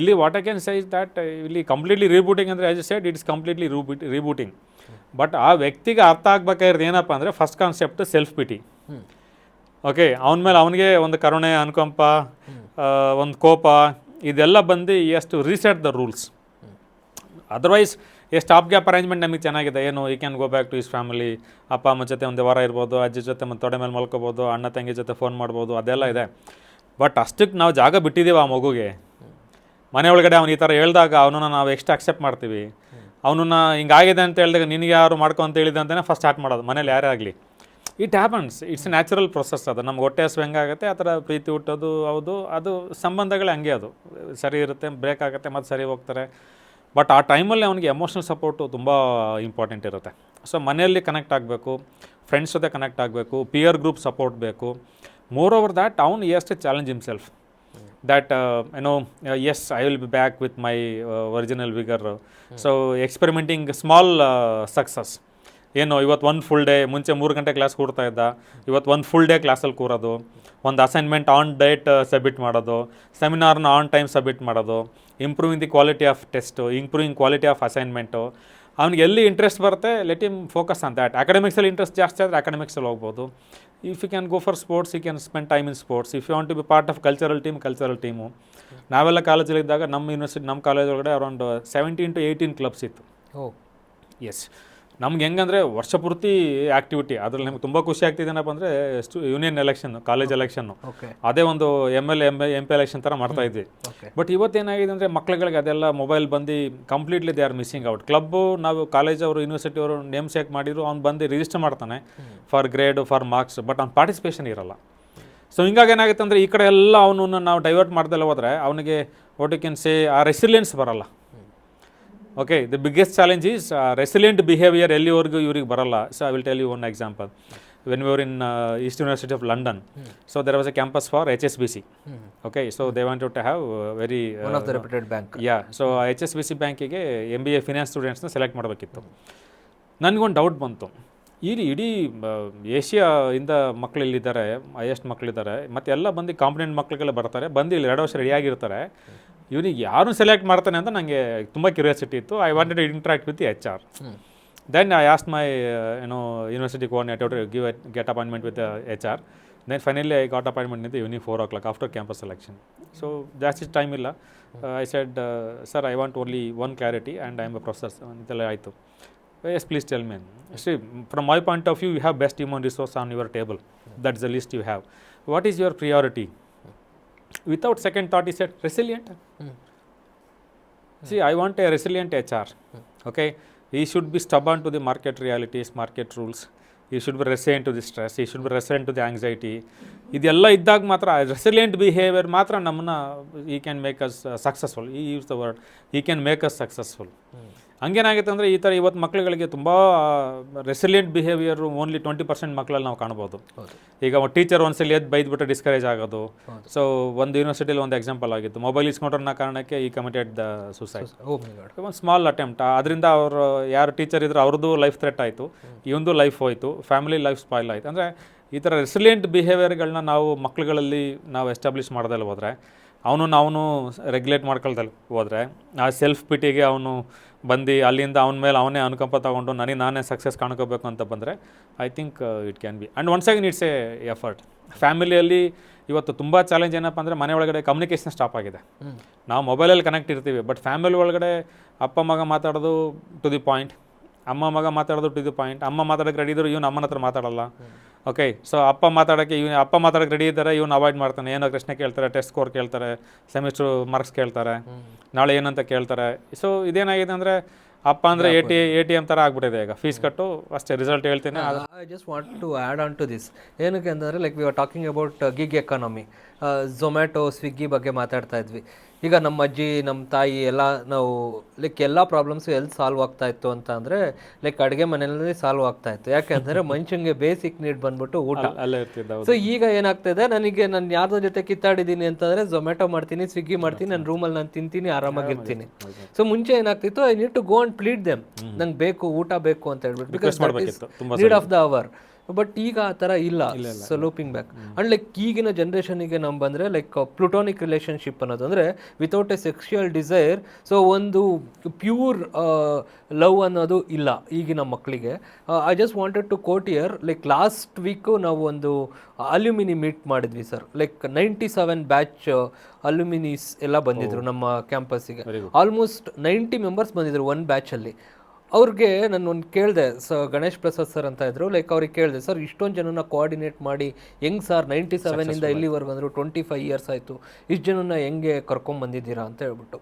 ಇಲ್ಲಿ what I can say is that ಇಲ್ಲಿ ಕಂಪ್ಲೀಟ್ಲಿ ರೀಬೂಟಿಂಗ್ ಅಂದರೆ, as you said, it is completely rebooting. But ಆ ವ್ಯಕ್ತಿಗೆ ಅರ್ಥ ಆಗಬೇಕಾಗಿರೋದು ಏನಪ್ಪ ಅಂದರೆ, first concept self pity. Okay, ಅವನ ಮೇಲೆ ಅವನಿಗೆ ಒಂದು ಕರುಣೆ, ಅನುಕಂಪ, ಒಂದು ಕೋಪ, ಇದೆಲ್ಲ ಬಂದು ಎಷ್ಟು reset the rules. Otherwise stop gap arrangement ನಮಗೆ ಚೆನ್ನಾಗಿದೆ, ಏನು he can go back to his family, ಅಪ್ಪ ಅಮ್ಮ ಜೊತೆ ಒಂದು ವಾರ ಇರ್ಬೋದು, ಅಜ್ಜಿ ಜೊತೆ ಮತ್ತು ತೊಡೆ ಮೇಲೆ ಮಲ್ಕೋಬೋದು, ಅಣ್ಣ ತಂಗಿ ಜೊತೆ ಫೋನ್ ಮಾಡ್ಬೋದು, ಅದೆಲ್ಲ ಇದೆ. ಬಟ್ ಅಷ್ಟಕ್ಕೆ ನಾವು ಜಾಗ ಬಿಟ್ಟಿದ್ದೀವಿ ಆ ಮಗುಗೆ. ಮನೆ ಒಳಗಡೆ ಅವ್ನು ಈ ಥರ ಹೇಳಿದಾಗ ಅವನನ್ನು ನಾವು ಎಷ್ಟು ಅಕ್ಸೆಪ್ಟ್ ಮಾಡ್ತೀವಿ. ಅವನನ್ನು ಹಿಂಗಾಗಿದೆ ಅಂತ ಹೇಳಿದಾಗ ನಿನಗೆ ಯಾರು ಮಾಡ್ಕೊ ಅಂತ ಹೇಳಿದೆ ಅಂತಲೇ ಫಸ್ಟ್ ಸ್ಟಾರ್ಟ್ ಮಾಡೋದು, ಮನೇಲಿ ಯಾರೇ ಆಗಲಿ. It happens, it's A natural process. ಅದು ನಮ್ಗೆ ಹೊಟ್ಟೆ ಹಸು ಹೆಂಗಾಗುತ್ತೆ ಆ ಥರ ಪ್ರೀತಿ ಹುಟ್ಟೋದು, ಹೌದು, ಅದು ಸಂಬಂಧಗಳೇ ಹಂಗೆ, ಅದು ಸರಿ ಇರುತ್ತೆ, ಬ್ರೇಕ್ ಆಗುತ್ತೆ, ಮತ್ತು ಸರಿ ಹೋಗ್ತಾರೆ. ಬಟ್ ಆ ಟೈಮಲ್ಲಿ ಅವನಿಗೆ ಎಮೋಷ್ನಲ್ ಸಪೋರ್ಟು ತುಂಬ ಇಂಪಾರ್ಟೆಂಟ್ ಇರುತ್ತೆ. ಸೊ ಮನೆಯಲ್ಲಿ ಕನೆಕ್ಟ್ ಆಗಬೇಕು, ಫ್ರೆಂಡ್ಸ್ ಜೊತೆ ಕನೆಕ್ಟ್ ಆಗಬೇಕು, ಪಿಯರ್ ಗ್ರೂಪ್ ಸಪೋರ್ಟ್ ಬೇಕು. ಮೋರ್ ಓವರ್ ದ್ಯಾಟ್ ಅವನು has to challenge himself that yes, I will be back with my original vigor. So experimenting small success. ಏನು ಇವತ್ತು ಒಂದು ಫುಲ್ ಡೇ, ಮುಂಚೆ 3 ಗಂಟೆ ಕ್ಲಾಸ್ ಕೂಡ್ತಾ ಇದ್ದ, ಇವತ್ತು ಒಂದು ಫುಲ್ ಡೇ ಕ್ಲಾಸಲ್ಲಿ ಕೂರೋದು, ಒಂದು ಅಸೈನ್ಮೆಂಟ್ ಆನ್ ಡೇಟ್ ಸಬ್ಮಿಟ್ ಮಾಡೋದು, ಸೆಮಿನಾರ್ನ ಆನ್ ಟೈಮ್ ಸಬ್ಮಿಟ್ ಮಾಡೋದು, improving the quality of test, improving quality of assignment. ಅವ್ನಿಗೆ ಎಲ್ಲಿ ಇಂಟ್ರೆಸ್ಟ್ ಬರುತ್ತೆ, let him focus on that. ಅಕಾಡೆಮಿಕ್ಸಲ್ಲಿ ಇಂಟ್ರೆಸ್ಟ್ ಜಾಸ್ತಿ ಆದರೆ ಅಕಾಡೆಮಿಕ್ಸಲ್ಲಿ ಹೋಗ್ಬೋದು. If you can go for sports, you can spend time in sports. If you want to be part of cultural team. ನಾವೆಲ್ಲ ಕಾಲೇಜಲ್ಲಿದ್ದಾಗ ನಮ್ಮ ಯೂನಿವರ್ಸಿಟಿ, ನಮ್ಮ ಕಾಲೇಜ್ ಒಳಗಡೆ ಅರೌಂಡ್ 17 to 18 ಕ್ಲಬ್ಸ್ ಇತ್ತು. ಎಸ್, ನಮ್ಗೆ ಹೆಂಗಂದರೆ ವರ್ಷ ಪೂರ್ತಿ ಆ್ಯಕ್ಟಿವಿಟಿ. ಅದ್ರಲ್ಲಿ ನಮ್ಗೆ ತುಂಬ ಖುಷಿ ಆಗ್ತಿದ್ದೇನಪ್ಪ ಅಂದರೆ ಯೂನಿಯನ್ ಎಲೆಕ್ಷನ್, ಕಾಲೇಜ್ ಎಲೆಕ್ಷನ್ನು, ಅದೇ ಒಂದು MLA MP ಎಲೆಕ್ಷನ್ ಥರ ಮಾಡ್ತಾಯಿದ್ವಿ. ಬಟ್ ಇವತ್ತೇನಾಗಿದೆ ಅಂದರೆ ಮಕ್ಳುಗಳಿಗೆ ಅದೆಲ್ಲ ಮೊಬೈಲ್ ಬಂದು completely they are missing out. Club ನಾವು ಕಾಲೇಜವರು, ಯೂನಿವರ್ಸಿಟಿಯವರು ನೇಮ್ ಸೇಕ್ ಮಾಡಿದ್ರು, ಅವ್ನು ಬಂದು ರಿಜಿಸ್ಟರ್ ಮಾಡ್ತಾನೆ for grade, for marks, but ಅವ್ನು ಪಾರ್ಟಿಸಿಪೇಷನ್ ಇರಲ್ಲ. ಸೊ ಹಿಂಗಾಗಿ ಏನಾಗುತ್ತೆ ಅಂದರೆ ಈ ಕಡೆ ಎಲ್ಲ ಅವನನ್ನು ನಾವು ಡೈವರ್ಟ್ ಮಾಡ್ದಲ್ಲ ಹೋದರೆ ಅವನಿಗೆ ವಾಟ್ ಯು ಕ್ಯಾನ್ ಸೇ ಆ ರೆಸಿಲಿಯನ್ಸ್ ಬರಲ್ಲ. Okay, the biggest challenge is resilient behaviour ಎಲ್ಲಿವರೆಗೂ ಇವ್ರಿಗೆ ಬರಲ್ಲ. So I will tell you one example. when we were in East University of London. So there was a campus for HSBC. Okay, so they wanted to have very one of the reputed bank. So HSBC ಬ್ಯಾಂಕಿಗೆ MBA finance ಸ್ಟೂಡೆಂಟ್ಸ್ನ select ಮಾಡಬೇಕಿತ್ತು. ನನಗೊಂದು doubt ಬಂತು, ಇಡೀ ಏಷ್ಯಾದಿಂದ ಮಕ್ಕಳು ಇಲ್ಲಿದ್ದಾರೆ, highest ಮಕ್ಕಳಿದ್ದಾರೆ, ಮತ್ತು ಎಲ್ಲ ಬಂದು ಕಾಂಪಿಟೆಂಟ್ ಮಕ್ಕಳುಗಳು ಬರ್ತಾರೆ, ಬಂದು ಇಲ್ಲಿ 2 ವರ್ಷ ರೆಡಿಯಾಗಿರ್ತಾರೆ, ಇವನಿಗೆ ಯಾರು ಸೆಲೆಕ್ಟ್ ಮಾಡ್ತಾನೆ ಅಂತ ನನಗೆ ತುಂಬ ಕ್ಯೂರಿಯಾಸಿಟಿ ಇತ್ತು. I wanted to interact with HR. Then I asked my university coordinator to get appointment with the HR. Then finally I got appointment in the evening 4 o'clock after campus selection. So that's it time illa. I said, sir, I want only one clarity and I am a professor. Antella aitu. Yes, please tell me. See, from my point of view, you have best human resource on your table. That's the list you have. What is your priority? Without second thought, he said, resilient. See, I want a resilient HR. Okay. He should be stubborn to the market realities, market rules. He should be resilient to the stress. He should be resilient to the anxiety. ಇದೆಲ್ಲ ಇದ್ದಾಗ ಮಾತ್ರ resilient behaviour ಮಾತ್ರ ನಮ್ಮನ್ನ he can make us successful. He used the word, he can make us successful. ಹಂಗೇನಾಗುತ್ತೆ ಅಂದರೆ ಈ ಥರ ಇವತ್ತು ಮಕ್ಕಳುಗಳಿಗೆ ತುಂಬ ರೆಸಿಲಿಯಂಟ್ ಬಿಹೇವಿಯರು ಓನ್ಲಿ 20% ಮಕ್ಕಳಲ್ಲಿ ನಾವು ಕಾಣ್ಬೋದು. ಈಗ ಟೀಚರ್ ಒಂದ್ಸಲಿ ಬೈದ್ಬಿಟ್ಟು ಡಿಸ್ಕರೇಜ್ ಆಗೋದು. ಸೊ ಒಂದು ಯೂನಿವರ್ಸಿಟಿಲಿ ಒಂದು ಎಕ್ಸಾಂಪಲ್ ಆಗಿತ್ತು, ಮೊಬೈಲ್ ಇಸ್ಕೊಂಡ್ರನ್ನ ಕಾರಣಕ್ಕೆ ಈ ಕಮಿಟೆಡ್ ದ ಸುಸೈಡ್. ಒಂದು ಸ್ಮಾಲ್ ಅಟೆಂಪ್ಟ್, ಅದರಿಂದ ಅವರು ಯಾರು ಟೀಚರ್ ಇದ್ರು ಅವ್ರದ್ದು ಲೈಫ್ ಥ್ರೆಟ್ ಆಯಿತು, ಇವಂದು ಲೈಫ್ ಹೋಯಿತು, ಫ್ಯಾಮಿಲಿ ಲೈಫ್ ಸ್ಪಾಯ್ಲ್ ಆಯಿತು. ಅಂದರೆ ಈ ಥರ ರೆಸಿಲಿಯಂಟ್ ಬಿಹೇವಿಯರ್ಗಳನ್ನ ನಾವು ಮಕ್ಕಳುಗಳಲ್ಲಿ ನಾವು ಎಸ್ಟಾಬ್ಲಿಷ್ ಮಾಡೋದಲ್ಲಿ ಹೋದರೆ, ಅವನು ರೆಗ್ಯುಲೇಟ್ ಮಾಡ್ಕೊಳ್ದಲ್ಲಿ ಹೋದರೆ, ಆ ಸೆಲ್ಫ್ ಪಿಟಿಗೆ ಅವನು ಬಂದು ಅಲ್ಲಿಂದ ಅವನ ಮೇಲೆ ಅವನೇ ಅನುಕಂಪ ತಗೊಂಡು ನನಗೆ ನಾನೇ ಸಕ್ಸಸ್ ಕಾಣ್ಕೋಬೇಕು ಅಂತ ಬಂದರೆ I think it can be. And once again it's A effort. ಫ್ಯಾಮಿಲಿಯಲ್ಲಿ ಇವತ್ತು ತುಂಬ ಚಾಲೆಂಜ್ ಏನಪ್ಪ ಅಂದರೆ ಮನೆ ಒಳಗಡೆ ಕಮ್ಯುನಿಕೇಷನ್ ಸ್ಟಾಪ್ ಆಗಿದೆ. ನಾವು ಮೊಬೈಲಲ್ಲಿ ಕನೆಕ್ಟ್ ಇರ್ತೀವಿ, ಬಟ್ ಫ್ಯಾಮಿಲಿ ಒಳಗಡೆ ಅಪ್ಪ ಮಗ ಮಾತಾಡೋದು ಟು ದಿ ಪಾಯಿಂಟ್, ಅಮ್ಮ ಮಗ ಮಾತಾಡೋದು ಟು ದಿ ಪಾಯಿಂಟ್. ಅಮ್ಮ ಮಾತಾಡೋಕ್ಕೆ ರೆಡಿ ಇದ್ರು ಇವ್ನು ಅಮ್ಮನ ಹತ್ರ ಮಾತಾಡಲ್ಲ. ಓಕೆ, ಸೊ ಅಪ್ಪ ಮಾತಾಡೋಕ್ಕೆ ರೆಡಿ ಇದ್ದಾರೆ, ಇವ್ನು ಅವಾಯ್ಡ್ ಮಾಡ್ತಾನೆ. ಏನೋ ಪ್ರಶ್ನೆ ಕೇಳ್ತಾರೆ, ಟೆಸ್ಟ್ ಸ್ಕೋರ್ ಕೇಳ್ತಾರೆ, ಸೆಮಿಸ್ಟ್ರು ಮಾರ್ಕ್ಸ್ ಕೇಳ್ತಾರೆ, ನಾಳೆ ಏನಂತ ಕೇಳ್ತಾರೆ. ಸೊ ಇದೇನಾಗಿದೆ ಅಂದರೆ ಅಪ್ಪ ಅಂದರೆ ATM ಥರ ಆಗ್ಬಿಟ್ಟಿದೆ ಈಗ, ಫೀಸ್ ಕಟ್ಟು ಅಷ್ಟೇ ರಿಸಲ್ಟ್ ಹೇಳ್ತೀನಿ. I just want to add on to this. ಏನಕ್ಕೆ ಅಂತಂದರೆ like we are talking about gig economy, Zomato, Swiggy ಬಗ್ಗೆ ಮಾತಾಡ್ತಾ ಇದ್ವಿ. ಈಗ ನಮ್ಮ ಅಜ್ಜಿ, ನಮ್ಮ ತಾಯಿ ಎಲ್ಲ ನಾವು ಲೈಕ್ ಎಲ್ಲ ಪ್ರಾಬ್ಲಮ್ಸು ಎಲ್ಲಿ ಸಾಲ್ವ್ ಆಗ್ತಾ ಇತ್ತು ಅಂತ ಅಂದರೆ ಲೈಕ್ ಅಡುಗೆ ಮನೆಯಲ್ಲಿ ಸಾಲ್ವ್ ಆಗ್ತಾ ಇತ್ತು. ಯಾಕೆಂದರೆ ಮನುಷ್ಯನಿಗೆ ಬೇಸಿಕ್ ನೀಡ್ ಬಂದ್ಬಿಟ್ಟು ಊಟ. ಸೊ ಈಗ ಏನಾಗ್ತಿದೆ, ನಾನು ಯಾರ್ದೋ ಜೊತೆ ಕಿತ್ತಾಡಿದ್ದೀನಿ ಅಂತಂದರೆ ಝೊಮ್ಯಾಟೊ ಮಾಡ್ತೀನಿ, ಸ್ವಿಗ್ಗಿ ಮಾಡ್ತೀನಿ, ನನ್ನ ರೂಮಲ್ಲಿ ನಾನು ತಿಂತೀನಿ, ಆರಾಮಾಗಿರ್ತೀನಿ. ಸೊ ಮುಂಚೆ ಏನಾಗ್ತಿತ್ತು, I need to go and plead them, ನಂಗೆ ಬೇಕು, ಊಟ ಬೇಕು ಅಂತ ಹೇಳ್ಬಿಟ್ಟು, because that is need of the hour. But ಈಗ ಆ ಥರ ಇಲ್ಲ. So looping back and like ಈಗಿನ ಜನ್ರೇಷನಿಗೆ ನಾವು ಬಂದರೆ ಲೈಕ್ ಪ್ಲುಟೋನಿಕ್ ರಿಲೇಷನ್ಶಿಪ್ ಅನ್ನೋದು ಅಂದರೆ without a sexual desire. So ಒಂದು ಪ್ಯೂರ್ ಲವ್ ಅನ್ನೋದು ಇಲ್ಲ ಈಗಿನ ಮಕ್ಕಳಿಗೆ. I just wanted to quote here, like last week ನಾವು ಒಂದು ಅಲ್ಯೂಮಿನಿ ಮೀಟ್ ಮಾಡಿದ್ವಿ ಸರ್. ಲೈಕ್ 97 ಬ್ಯಾಚ್ ಅಲ್ಯೂಮಿನೀಸ್ ಎಲ್ಲ ಬಂದಿದ್ರು ನಮ್ಮ ಕ್ಯಾಂಪಸ್ಸಿಗೆ. ಆಲ್ಮೋಸ್ಟ್ 90 ಮೆಂಬರ್ಸ್ ಬಂದಿದ್ರು ಒಂದು ಬ್ಯಾಚಲ್ಲಿ. ಅವ್ರಿಗೆ ನಾನು ಒಂದು ಕೇಳಿದೆ, ಗಣೇಶ್ ಪ್ರಸಾದ್ ಸರ್ ಅಂತ ಇದ್ರು, ಲೈಕ್ ಅವ್ರಿಗೆ ಕೇಳಿದೆ, ಸರ್ ಇಷ್ಟೊಂದು ಜನನ ಕೋಆರ್ಡಿನೇಟ್ ಮಾಡಿ ಹೆಂಗೆ ಸರ್ 97ಇಂದ ಇಲ್ಲಿವರೆಗೂ ಅಂದರು 25 ಇಯರ್ಸ್ ಆಯಿತು, ಇಷ್ಟು ಜನನ ಹೆಂಗೆ ಕರ್ಕೊಂಬಂದಿದ್ದೀರಾ ಅಂತ ಹೇಳ್ಬಿಟ್ಟು.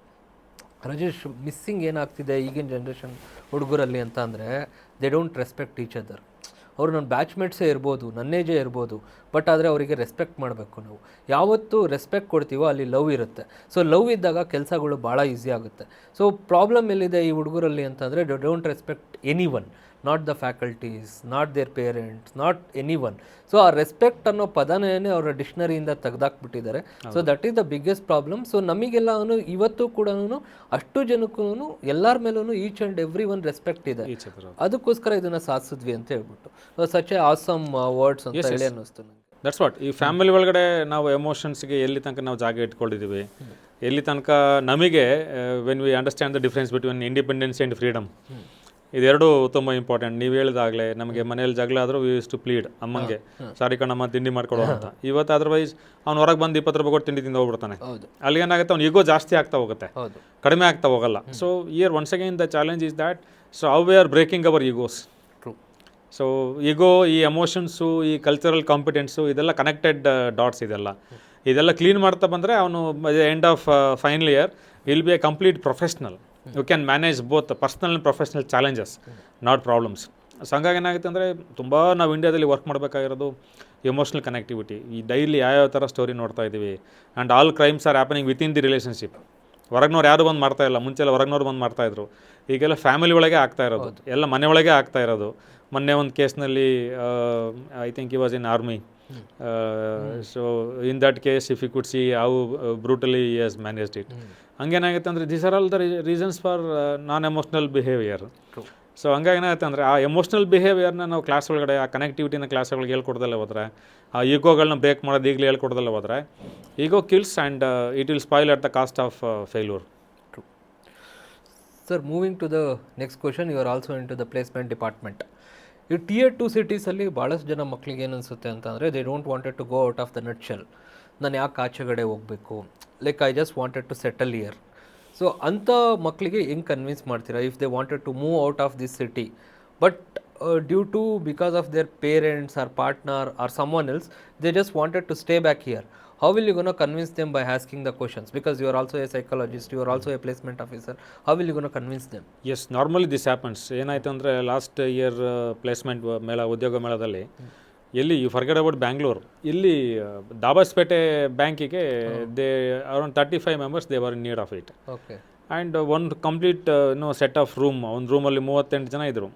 ರಾಜೇಶ್, ಮಿಸ್ಸಿಂಗ್ ಏನಾಗ್ತಿದೆ ಈಗಿನ ಜನ್ರೇಷನ್ ಹುಡುಗರಲ್ಲಿ ಅಂತ ಅಂದರೆ they don't respect each other. ಅವರು ನನ್ನ ಬ್ಯಾಚ್ಮೇಟ್ಸೇ ಇರ್ಬೋದು, ನನ್ನೇಜೇ ಇರ್ಬೋದು, ಬಟ್ ಆದರೆ ಅವರಿಗೆ ರೆಸ್ಪೆಕ್ಟ್ ಮಾಡಬೇಕು. ನಾವು ಯಾವತ್ತು ರೆಸ್ಪೆಕ್ಟ್ ಕೊಡ್ತೀವೋ ಅಲ್ಲಿ ಲವ್ ಇರುತ್ತೆ. ಸೊ ಲವ್ ಇದ್ದಾಗ ಕೆಲಸಗಳು ಭಾಳ ಈಸಿ ಆಗುತ್ತೆ. ಸೊ ಪ್ರಾಬ್ಲಮ್ ಎಲ್ಲಿದೆ ಈ ಹುಡುಗರಲ್ಲಿ ಅಂತಂದರೆ they don't respect anyone, not the faculties, not their parents, not anyone. So ಆ ರೆಸ್ಪೆಕ್ಟ್ ಅನ್ನೋ ಪದನೇ ಅವರ ಡಿಕ್ಷನರಿಯಿಂದ ತೆಗೆದಾಕ್ಬಿಟ್ಟಿದ್ದಾರೆ. So that is the biggest problem. So ನಮಗೆಲ್ಲನೂ ಇವತ್ತು ಕೂಡ ಅಷ್ಟು ಜನಕ್ಕೂ ಎಲ್ಲರ ಮೇಲೂ each and everyone respect ಇದೆ. ಅದಕ್ಕೋಸ್ಕರ ಇದನ್ನು ಸಾಧಿಸಿದ್ವಿ ಅಂತ ಹೇಳ್ಬಿಟ್ಟು ಸಚ್ ಎ ಆಸಮ್ ವರ್ಡ್ಸ್ ಅಂತ ಹೇಳಿ ಅನ್ನಿಸ್ತು ನನಗೆ. That's what. ಈ ಫ್ಯಾಮಿಲಿ ಒಳಗಡೆ ನಾವು ಎಮೋಷನ್ಸ್ಗೆ ಎಲ್ಲಿ ತನಕ ನಾವು ಜಾಗ ಇಟ್ಕೊಂಡಿದ್ದೀವಿ, ಎಲ್ಲಿ ತನಕ ನಮಗೆ when we understand the difference between independence and freedom, ಇದೆರಡು ತುಂಬ ಇಂಪಾರ್ಟೆಂಟ್. ನೀವು ಹೇಳಿದಾಗಲೇ ನಮಗೆ ಮನೇಲಿ ಜಗಳ ಆದರೂ ವಿ ಯೂಸ್ ಟು ಪ್ಲೀಡ್ ಅಮ್ಮಂಗೆ, ಸಾರಿ ಕಣಮ್ಮ ತಿಂಡಿ ಮಾಡ್ಕೊಡೋ ಅಂತ. ಇವತ್ತು ಅದರ್ವೈಸ್ ಅವ್ನು ಹೊರಗೆ ಬಂದು 20 ರೂಪಾಯಿ ಕೊಟ್ಟು ತಿಂಡಿ ತಿಂದು ಹೋಗ್ಬಿಡ್ತಾನೆ. ಅಲ್ಲಿ ಏನಾಗುತ್ತೆ, ಅವ್ನು ಈಗೋ ಜಾಸ್ತಿ ಆಗ್ತಾ ಹೋಗುತ್ತೆ, ಕಡಿಮೆ ಆಗ್ತಾ ಹೋಗಲ್ಲ. So year once again the challenge is that so how we are breaking our egos. So ego, ಈ ಎಮೋಷನ್ಸು, ಈ ಕಲ್ಚರಲ್ ಕಾಂಪಿಟೆನ್ಸು, ಇದೆಲ್ಲ ಕನೆಕ್ಟೆಡ್ ಡಾಟ್ಸ್. ಇದೆಲ್ಲ ಕ್ಲೀನ್ ಮಾಡ್ತಾ ಬಂದರೆ ಅವನು end of final year will be a complete professional. You can manage both personal and professional challenges, not problems. So ಹಂಗಾಗಿ ಏನಾಗುತ್ತೆ ಅಂದರೆ ತುಂಬ ನಾವು ಇಂಡಿಯಾದಲ್ಲಿ ವರ್ಕ್ ಮಾಡಬೇಕಾಗಿರೋದು ಎಮೋಷ್ನಲ್ ಕನೆಕ್ಟಿವಿಟಿ. ಈ ಡೈಲಿ ಯಾವ್ಯಾವ ಥರ ಸ್ಟೋರಿ ನೋಡ್ತಾ ಇದ್ದೀವಿ, and all crimes are happening within the relationship. ಹೊರಗ್ನವ್ರು ಯಾರು ಬಂದು ಮಾಡ್ತಾ ಇಲ್ಲ. ಮುಂಚೆಲ್ಲ ಹೊರಗ್ನವ್ರು ಬಂದು ಮಾಡ್ತಾಯಿದ್ರು. ಈಗೆಲ್ಲ ಫ್ಯಾಮಿಲಿ ಒಳಗೆ ಆಗ್ತಾ ಇರೋದು, ಎಲ್ಲ ಮನೆ ಒಳಗೆ ಆಗ್ತಾ ಇರೋದು. ಮೊನ್ನೆ ಒಂದು ಕೇಸ್ನಲ್ಲಿ I think he was in army. So in that case if you could see how brutally he has managed it. ಹಂಗೇನಾಗುತ್ತೆ ಅಂದರೆ these are all the reasons for non emotional behaviour. So ಹಂಗಾಗಿ ಏನಾಗುತ್ತೆ ಅಂದರೆ ಆ ಎಮೋಷ್ನಲ್ ಬಿಹೇವಿಯರ್ನ ನಾವು class ಒಳಗಡೆ, ಆ ಕನೆಕ್ಟಿವಿಟಿನ class ಒಳಗೆ ಹೇಳ್ಕೊಡ್ದಲ್ಲೇ ಹೋದರೆ, ಆ ಈಗೋಗಳನ್ನ ಬ್ರೇಕ್ ಮಾಡೋದು ಈಗಲೇ ಹೇಳ್ಕೊಡ್ದಲ್ಲೇ ಹೋದರೆ, ego kills and it will spoil at the cost of failure. Sir, moving to the next question, you are also in to the placement department. ಈ Tier 2 ಸಿಟೀಸಲ್ಲಿ ಭಾಳಷ್ಟು ಜನ ಮಕ್ಳಿಗೆ ಏನು ಅನಿಸುತ್ತೆ ಅಂತಂದರೆ, they don't wanted to go out of the nutshell. ನಾನು ಯಾಕೆ ಆಚೆಗಡೆ ಹೋಗಬೇಕು, like I just wanted to settle here. So ಅಂಥ ಮಕ್ಕಳಿಗೆ ಹೆಂಗೆ ಕನ್ವಿನ್ಸ್ ಮಾಡ್ತೀರಾ if they wanted to move out of this city, but due to because of their parents or partner or someone else, they just wanted to stay back here. How will you gonna convince them by asking the questions? Because you are also a psychologist, you are also a placement officer. How will you gonna convince them? Yes, normally this happens. ಏನಾಯಿತು ಅಂದರೆ last year placement ಮೇಳ, ಉದ್ಯೋಗ ಮೇಳದಲ್ಲಿ, ಎಲ್ಲಿ you forget about Bangalore, ಇಲ್ಲಿ ದಾಬಸ್ಪೇಟೆ ಬ್ಯಾಂಕಿಗೆ they around 35 members they were in need of it. Okay. And ಒಂದು complete set of room, ಒಂದು ರೂಮಲ್ಲಿ 38 ಜನ ಇದ್ದರು.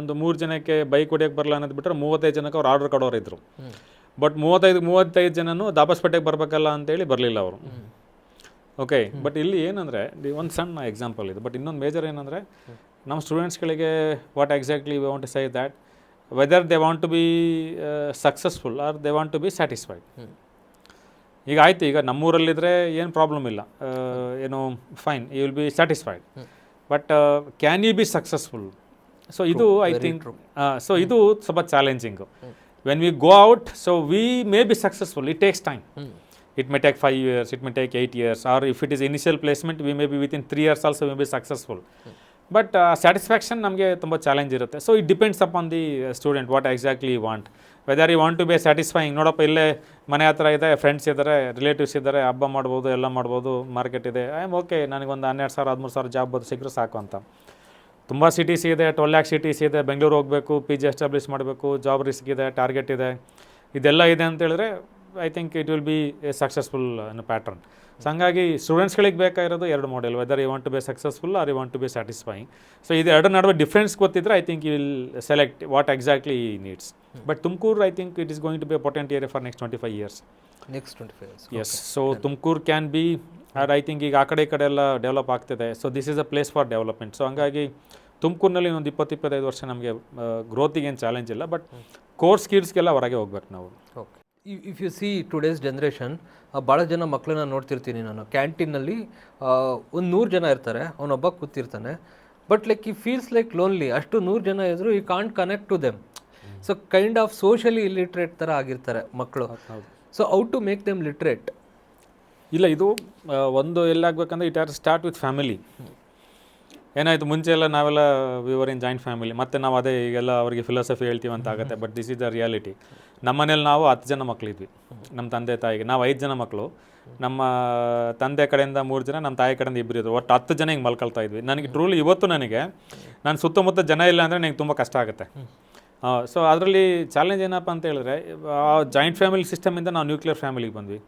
ಒಂದು 3 ಜನಕ್ಕೆ ಬೈಕ್ ಹೊಡಿಯೋಕ್ಕೆ ಬರಲ್ಲ ಅನ್ನೋದು ಬಿಟ್ಟರೆ 35 ಜನಕ್ಕೆ ಅವ್ರು ಆರ್ಡರ್ ಕೊಡೋರು ಇದ್ದರು. ಬಟ್ 35 ಜನನು ದಾಬಸ್ಪೇಟೆಗೆ ಬರಬೇಕಲ್ಲ ಅಂತೇಳಿ ಬರಲಿಲ್ಲ ಅವರು. ಓಕೆ, ಬಟ್ ಇಲ್ಲಿ ಏನಂದರೆ ಒಂದು ಸಣ್ಣ ಎಕ್ಸಾಂಪಲ್ ಇದು. ಬಟ್ ಇನ್ನೊಂದು ಮೇಜರ್ ಏನಂದರೆ, ನಮ್ಮ ಸ್ಟೂಡೆಂಟ್ಸ್ಗಳಿಗೆ what exactly we want to say that whether they want to be successful or they want to be satisfied. ಈಗ ಆಯಿತು, ಈಗ ನಮ್ಮೂರಲ್ಲಿದ್ದರೆ ಏನು ಪ್ರಾಬ್ಲಮ್ ಇಲ್ಲ, ಏನು fine, you will be satisfied. But can you be successful? So ಇದು I think, so ಇದು ಸ್ವಲ್ಪ challenging. When we go out, so we may be successful, it takes time. It may take 5 years, it may take 8 years, or if it is initial placement, we may be within 3 years also we may be successful. But satisfaction ನಮಗೆ ತುಂಬ challenge ಇರುತ್ತೆ. So it depends upon the student what exactly you want. Whether you want to be satisfying, ನೋಡಪ್ಪ ಇಲ್ಲೇ ಮನೆ ಹತ್ರ ಇದೆ, friends ಇದ್ದಾರೆ, relatives ಇದ್ದಾರೆ, ಹಬ್ಬ ಮಾಡ್ಬೋದು, ಎಲ್ಲ ಮಾಡ್ಬೋದು, ಮಾರ್ಕೆಟ್ ಇದೆ, ಐ ಆಮ್ ಓಕೆ, ನನಗೊಂದು 12,000 13,000 ಜಾಬ್ ಸಿಕ್ಕರೆ ಸಾಕು ಅಂತ. ತುಂಬ ಸಿಟೀಸ್ ಇದೆ, 12 lakh ಸಿಟೀಸ್ ಇದೆ, ಬೆಂಗಳೂರು ಹೋಗಬೇಕು, PG ಎಸ್ಟಾಬ್ಲಿಷ್ ಮಾಡಬೇಕು, ಜಾಬ್ ರಿಸ್ಕ್ ಇದೆ, ಟಾರ್ಗೆಟ್ ಇದೆ, ಇದೆಲ್ಲ ಇದೆ ಅಂತೇಳಿದ್ರೆ I think it will be a successful ಅನ್ನೋ ಪ್ಯಾಟ್ರನ್. ಸೊ ಹಂಗಾಗಿ ಸ್ಟೂಡೆಂಟ್ಸ್ಗಳಿಗೆ ಬೇಕಾಗಿರೋದು 2 model, whether you want to be successful or you want to be satisfying. So ಇದು 2 ನಡುವೆ ಡಿಫ್ರೆನ್ಸ್ ಗೊತ್ತಿದ್ರೆ I think you will select what exactly ಈ needs. But Tumakuru I think it is going to be a potent area for next 25 years. Next 25 years. Yes, so Tumakuru can be, and I think ಈಗ ಆ ಕಡೆ ಈ ಕಡೆ ಎಲ್ಲ develop ಆಗ್ತಿದೆ. So this is a place for development. So ಹಂಗಾಗಿ ತುಮಕೂರಿನಲ್ಲಿ ಒಂದು 20-25 ವರ್ಷ ನಮಗೆ ಗ್ರೋತಿಗೆ ಏನು ಚಾಲೆಂಜ್ ಇಲ್ಲ, ಬಟ್ ಕೋರ್ ಸ್ಕಿಲ್ಸ್ಗೆಲ್ಲ ಹೊರಗೆ ಹೋಗ್ಬೇಕು ನಾವು. Okay, if U C today's generation, ಭಾಳ ಜನ ಮಕ್ಕಳನ್ನ ನೋಡ್ತಿರ್ತೀನಿ ನಾನು. ಕ್ಯಾಂಟೀನಲ್ಲಿ ಒಂದು 100 ಜನ ಇರ್ತಾರೆ, ಅವನೊಬ್ಬ ಕೂತಿರ್ತಾನೆ, but like he feels like lonely. ಅಷ್ಟು 100 ಜನ ಇದ್ರು he can't connect to them. So kind of socially illiterate ಥರ ಆಗಿರ್ತಾರೆ ಮಕ್ಕಳು. ಸೊ ಔ ಟು ಮೇಕ್ ದೆಮ್ ಲಿಟ್ರೇಟ್? ಇಲ್ಲ, ಇದು ಒಂದು ಎಲ್ಲಾಗಬೇಕಂದ್ರೆ it are start with family. ಏನಾಯಿತು, ಮುಂಚೆ ಎಲ್ಲ ನಾವೆಲ್ಲ ವಿವರ್ ಇನ್ ಜಾಯಿಂಟ್ ಫ್ಯಾಮಿಲಿ, ಮತ್ತು ನಾವು ಅದೇ ಈಗೆಲ್ಲ ಅವರಿಗೆ ಫಿಲಾಸಫಿ ಹೇಳ್ತೀವಿ ಅಂತ ಆಗುತ್ತೆ. But this is the reality. ನಮ್ಮ ಮನೇಲಿ ನಾವು 10 ಜನ ಮಕ್ಕಳಿದ್ವಿ. ನಮ್ಮ ತಂದೆ ತಾಯಿಗೆ ನಾವು 5 ಜನ ಮಕ್ಕಳು. ನಮ್ಮ ತಂದೆ ಕಡೆಯಿಂದ 3 ಜನ, ನಮ್ಮ ತಾಯಿ ಕಡೆಯಿಂದ 2 ಇದ್ರು. ಒಟ್ಟು 10 ಜನ ಹಿಂಗೆ ಮಲ್ಕೊಳ್ತಾ ಇದ್ವಿ. ನನಗೆ ಟ್ರೂಲಿ ಇವತ್ತು ನನಗೆ ನಾನು ಸುತ್ತಮುತ್ತ ಜನ ಇಲ್ಲ ಅಂದರೆ ನನಗೆ ತುಂಬ ಕಷ್ಟ ಆಗುತ್ತೆ. ಸೊ ಅದರಲ್ಲಿ ಚಾಲೆಂಜ್ ಏನಪ್ಪ ಅಂತ ಹೇಳಿದ್ರೆ, ಆ ಜಾಯಿಂಟ್ ಫ್ಯಾಮಿಲಿ ಸಿಸ್ಟಮಿಂದ ನಾವು ನ್ಯೂಕ್ಲಿಯರ್ ಫ್ಯಾಮಿಲಿಗೆ ಬಂದ್ವಿ.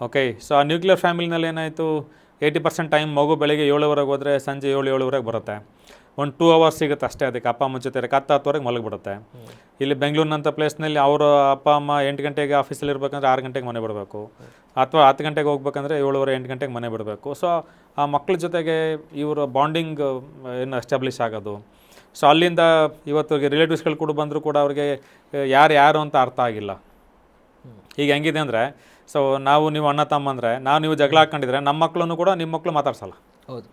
ಓಕೆ, ಸೊ ಆ ನ್ಯೂಕ್ಲಿಯರ್ ಫ್ಯಾಮಿಲಿನಲ್ಲಿ ಏನಾಯಿತು, 80% ಟೈಮ್ ಮಗು ಬೆಳಗ್ಗೆ 7:00 ಹೋದರೆ ಸಂಜೆ 7:00 ಬರುತ್ತೆ. ಒಂದು 2 hours ಸಿಗುತ್ತೆ ಅಷ್ಟೇ. ಅದಕ್ಕೆ ಅಪ್ಪ ಅಮ್ಮ ಜೊತೆ 10-10 ಮಲಗಿಬಿಡುತ್ತೆ. ಇಲ್ಲಿ ಬೆಂಗಳೂರಿನಂಥ ಪ್ಲೇಸ್ನಲ್ಲಿ ಅವರ ಅಪ್ಪ ಅಮ್ಮ 8 ಗಂಟೆಗೆ ಆಫೀಸಲ್ಲಿ ಇರಬೇಕಂದ್ರೆ 6 ಗಂಟೆಗೆ ಮನೆ ಬಿಡಬೇಕು, ಅಥವಾ 10 ಗಂಟೆಗೆ ಹೋಗ್ಬೇಕಂದ್ರೆ 7:30-8 ಗಂಟೆಗೆ ಮನೆ ಬಿಡಬೇಕು. ಸೊ ಆ ಮಕ್ಕಳ ಜೊತೆಗೆ ಇವರ ಬಾಂಡಿಂಗ್ ಏನು ಎಸ್ಟಾಬ್ಲಿಷ್ ಆಗೋದು. ಸೊ ಅಲ್ಲಿಂದ ಇವತ್ತು ರಿಲೇಟಿವ್ಸ್ಗಳು ಕೂಡ ಬಂದರೂ ಕೂಡ ಅವ್ರಿಗೆ ಯಾರು ಅಂತ ಅರ್ಥ ಆಗಿಲ್ಲ. ಈಗ ಹೆಂಗಿದೆ ಅಂದರೆ, ಸೊ ನೀವು ಅಣ್ಣ ತಮ್ಮ ಅಂದರೆ ನೀವು ಜಗಳ ಹಾಕ್ಕೊಂಡಿದ್ರೆ ನಮ್ಮ ಮಕ್ಕಳನ್ನು ಕೂಡ ನಿಮ್ಮ ಮಕ್ಕಳು ಮಾತಾಡ್ಸಲ್ಲ. ಹೌದು,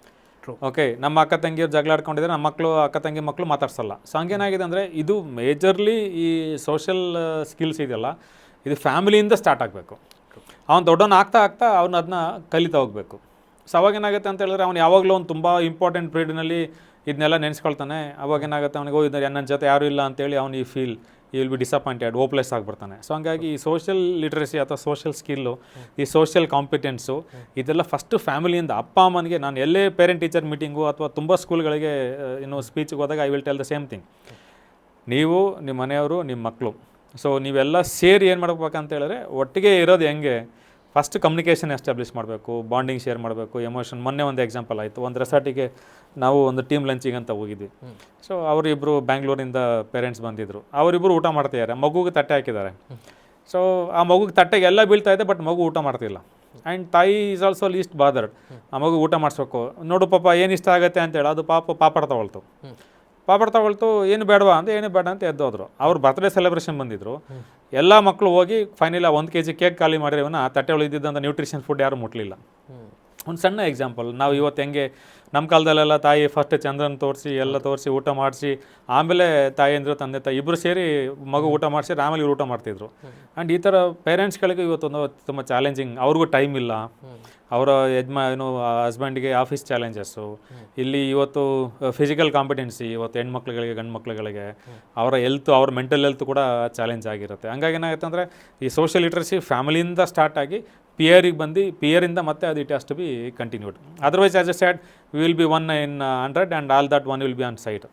ಓಕೆ, ನಮ್ಮ ಅಕ್ಕ ತಂಗಿಯರು ಜಗಳ ಆಡ್ಕೊಂಡಿದ್ರೆ ನಮ್ಮ ಮಕ್ಕಳು ಅಕ್ಕ ತಂಗಿ ಮಕ್ಕಳು ಮಾತಾಡ್ಸಲ್ಲ. ಸೊ ಹಂಗೇನಾಗಿದೆ ಅಂದರೆ, ಇದು ಮೇಜರ್ಲಿ ಈ ಸೋಷಿಯಲ್ ಸ್ಕಿಲ್ಸ್ ಇದೆಯಲ್ಲ, ಇದು ಫ್ಯಾಮಿಲಿಯಿಂದ ಸ್ಟಾರ್ಟ್ ಆಗಬೇಕು. ಅವ್ನು ದೊಡ್ಡವನ್ನ ಆಗ್ತಾ ಅವ್ನು ಅದನ್ನ ಕಲಿತಾ ಹೋಗಬೇಕು. ಸೊ ಅವಾಗೇನಾಗುತ್ತೆ ಅಂತ ಹೇಳಿದ್ರೆ, ಅವ್ನು ಯಾವಾಗಲೂ ಒಂದು ತುಂಬ ಇಂಪಾರ್ಟೆಂಟ್ ಪೀರಿಯಡ್ನಲ್ಲಿ ಇದನ್ನೆಲ್ಲ ನೆನೆಸ್ಕೊಳ್ತಾನೆ. ಅವಾಗೇನಾಗುತ್ತೆ ಅವನಿಗೆ, ನನ್ನ ಜೊತೆ ಯಾರೂ ಇಲ್ಲ ಅಂತೇಳಿ ಅವ್ನು ಈ ವಿಲ್ ಬಿ ಡಿಸಪಾಯಿಂಟೆಡ್, ಹೋಪ್ಲೆಸ್ ಆಗಿಬಿಡ್ತಾನೆ. ಸೊ ಹಂಗಾಗಿ ಈ ಸೋಷಿಯಲ್ ಲಿಟ್ರಸಿ ಅಥವಾ ಸೋಷಿಯಲ್ ಸ್ಕಿಲ್ಲು, ಈ ಸೋಷಿಯಲ್ ಕಾಂಪಿಟೆನ್ಸು, ಇದೆಲ್ಲ ಫಸ್ಟು ಫ್ಯಾಮಿಲಿಯಿಂದ. ಅಪ್ಪ ಅಮ್ಮನಿಗೆ ನಾನು ಎಲ್ಲೇ ಪೇರೆಂಟ್ ಟೀಚರ್ ಮೀಟಿಂಗು ಅಥವಾ ತುಂಬ ಸ್ಕೂಲ್ಗಳಿಗೆ ಸ್ಪೀಚ್ಗೆ ಹೋದಾಗ I will tell the same thing. ನೀವು, ನಿಮ್ಮ ಮನೆಯವರು, ನಿಮ್ಮ ಮಕ್ಕಳು, ಸೊ ನೀವೆಲ್ಲ ಸೇರಿ ಏನು ಮಾಡ್ಬೇಕಂತ ಹೇಳಿದ್ರೆ, ಒಟ್ಟಿಗೆ ಇರೋದು ಹೆಂಗೆ, ಫಸ್ಟ್ ಕಮ್ಯುನಿಕೇಷನ್ ಎಸ್ಟಾಬ್ಲಿಷ್ ಮಾಡಬೇಕು, ಬಾಂಡಿಂಗ್ ಶೇರ್ ಮಾಡಬೇಕು, ಎಮೋಷನ್. ಮೊನ್ನೆ ಒಂದು ಎಕ್ಸಾಂಪಲ್ ಆಯಿತು, ಒಂದು ರೆಸಾರ್ಟಿಗೆ ನಾವು ಒಂದು ಟೀಮ್ ಲಂಚಿಗೆ ಅಂತ ಹೋಗಿದ್ವಿ. ಸೊ ಅವರಿಬ್ಬರು ಬ್ಯಾಂಗ್ಳೂರಿಂದ ಪೇರೆಂಟ್ಸ್ ಬಂದಿದ್ದರು, ಅವರಿಬ್ಬರು ಊಟ ಮಾಡ್ತಿದ್ದಾರೆ, ಮಗುಗೆ ತಟ್ಟೆ ಹಾಕಿದ್ದಾರೆ. ಸೊ ಆ ಮಗುಗೆ ತಟ್ಟೆಗೆ ಎಲ್ಲ ಬೀಳ್ತಾ ಇದೆ, ಬಟ್ ಮಗು ಊಟ ಮಾಡ್ತಿಲ್ಲ. ಆ್ಯಂಡ್ ತಾಯಿ ಈಸ್ ಆಲ್ಸೋ ಲೀಸ್ಟ್ ಬಾದರ್ಡ್, ಆ ಮಗು ಊಟ ಮಾಡಿಸ್ಬೇಕು. ನೋಡು ಪಾಪ ಏನು ಇಷ್ಟ ಆಗುತ್ತೆ ಅಂತೇಳಿ ಅದು ಪಾಪಡ ತಗೊಳ್ತು, ಏನು ಬೇಡವಾ ಅಂತ, ಏನು ಬೇಡ ಅಂತ ಎದ್ದೋದ್ರು. ಅವ್ರು ಬರ್ತ್ಡೇ ಸೆಲೆಬ್ರೇಷನ್ ಬಂದಿದ್ರು, ಎಲ್ಲ ಮಕ್ಕಳು ಹೋಗಿ ಫೈನಲಿ 1 kg ಕೇಕ್ ಖಾಲಿ ಮಾಡಿದ್ರೆ ಇವನ್ನ ತಟ್ಟೆ ಒಳಗಿದ್ದಂಥ ನ್ಯೂಟ್ರಿಷನ್ ಫುಡ್ ಯಾರು ಮುಟ್ಲಿಲ್ಲ. ಒಂದು ಸಣ್ಣ ಎಕ್ಸಾಂಪಲ್. ನಾವು ಇವತ್ತು ಹೆಂಗೆ ನಮ್ಮ ಕಾಲದಲ್ಲೆಲ್ಲ ತಾಯಿ ಫಸ್ಟ್ ಚಂದ್ರನ ತೋರಿಸಿ ಎಲ್ಲ ತೋರಿಸಿ ಊಟ ಮಾಡಿಸಿ ಆಮೇಲೆ ತಾಯಿಯಂದ್ರು ತಂದೆ ತಾಯಿ ಇಬ್ಬರು ಸೇರಿ ಮಗು ಊಟ ಮಾಡಿಸಿ ಆಮೇಲೆ ಇವ್ರು ಊಟ ಮಾಡ್ತಿದ್ರು. ಆ್ಯಂಡ್ ಈ ಥರ ಪೇರೆಂಟ್ಸ್ಗಳಿಗೆ ಇವತ್ತೊಂದು ತುಂಬ ಚಾಲೆಂಜಿಂಗ್. ಅವ್ರಿಗೂ ಟೈಮ್ ಇಲ್ಲ, ಅವರ ಹಸ್ಬೆಂಡ್ಗೆ ಆಫೀಸ್ ಚಾಲೆಂಜಸ್ಸು, ಇಲ್ಲಿ ಇವತ್ತು ಫಿಸಿಕಲ್ ಕಾಂಪಿಟೆನ್ಸಿ ಇವತ್ತು ಹೆಣ್ಮಕ್ಳುಗಳಿಗೆ ಗಂಡು ಮಕ್ಳುಗಳಿಗೆ ಅವರ ಹೆಲ್ತ್, ಅವ್ರ ಮೆಂಟಲ್ ಹೆಲ್ತ್ ಕೂಡ ಚಾಲೆಂಜ್ ಆಗಿರುತ್ತೆ. ಹಂಗಾಗಿ ಏನಾಗುತ್ತೆ ಅಂದರೆ ಈ ಸೋಷಿಯಲ್ ಲಿಟ್ರಸಿ ಫ್ಯಾಮಿಲಿಯಿಂದ ಸ್ಟಾರ್ಟ್ ಆಗಿ ಪಿಯರಿಗೆ ಬಂದು ಪಿಯರಿಂದ ಮತ್ತೆ ಅದು it has to be continued. Otherwise as I said we will be 1 in 100 and all that 1 will be on site.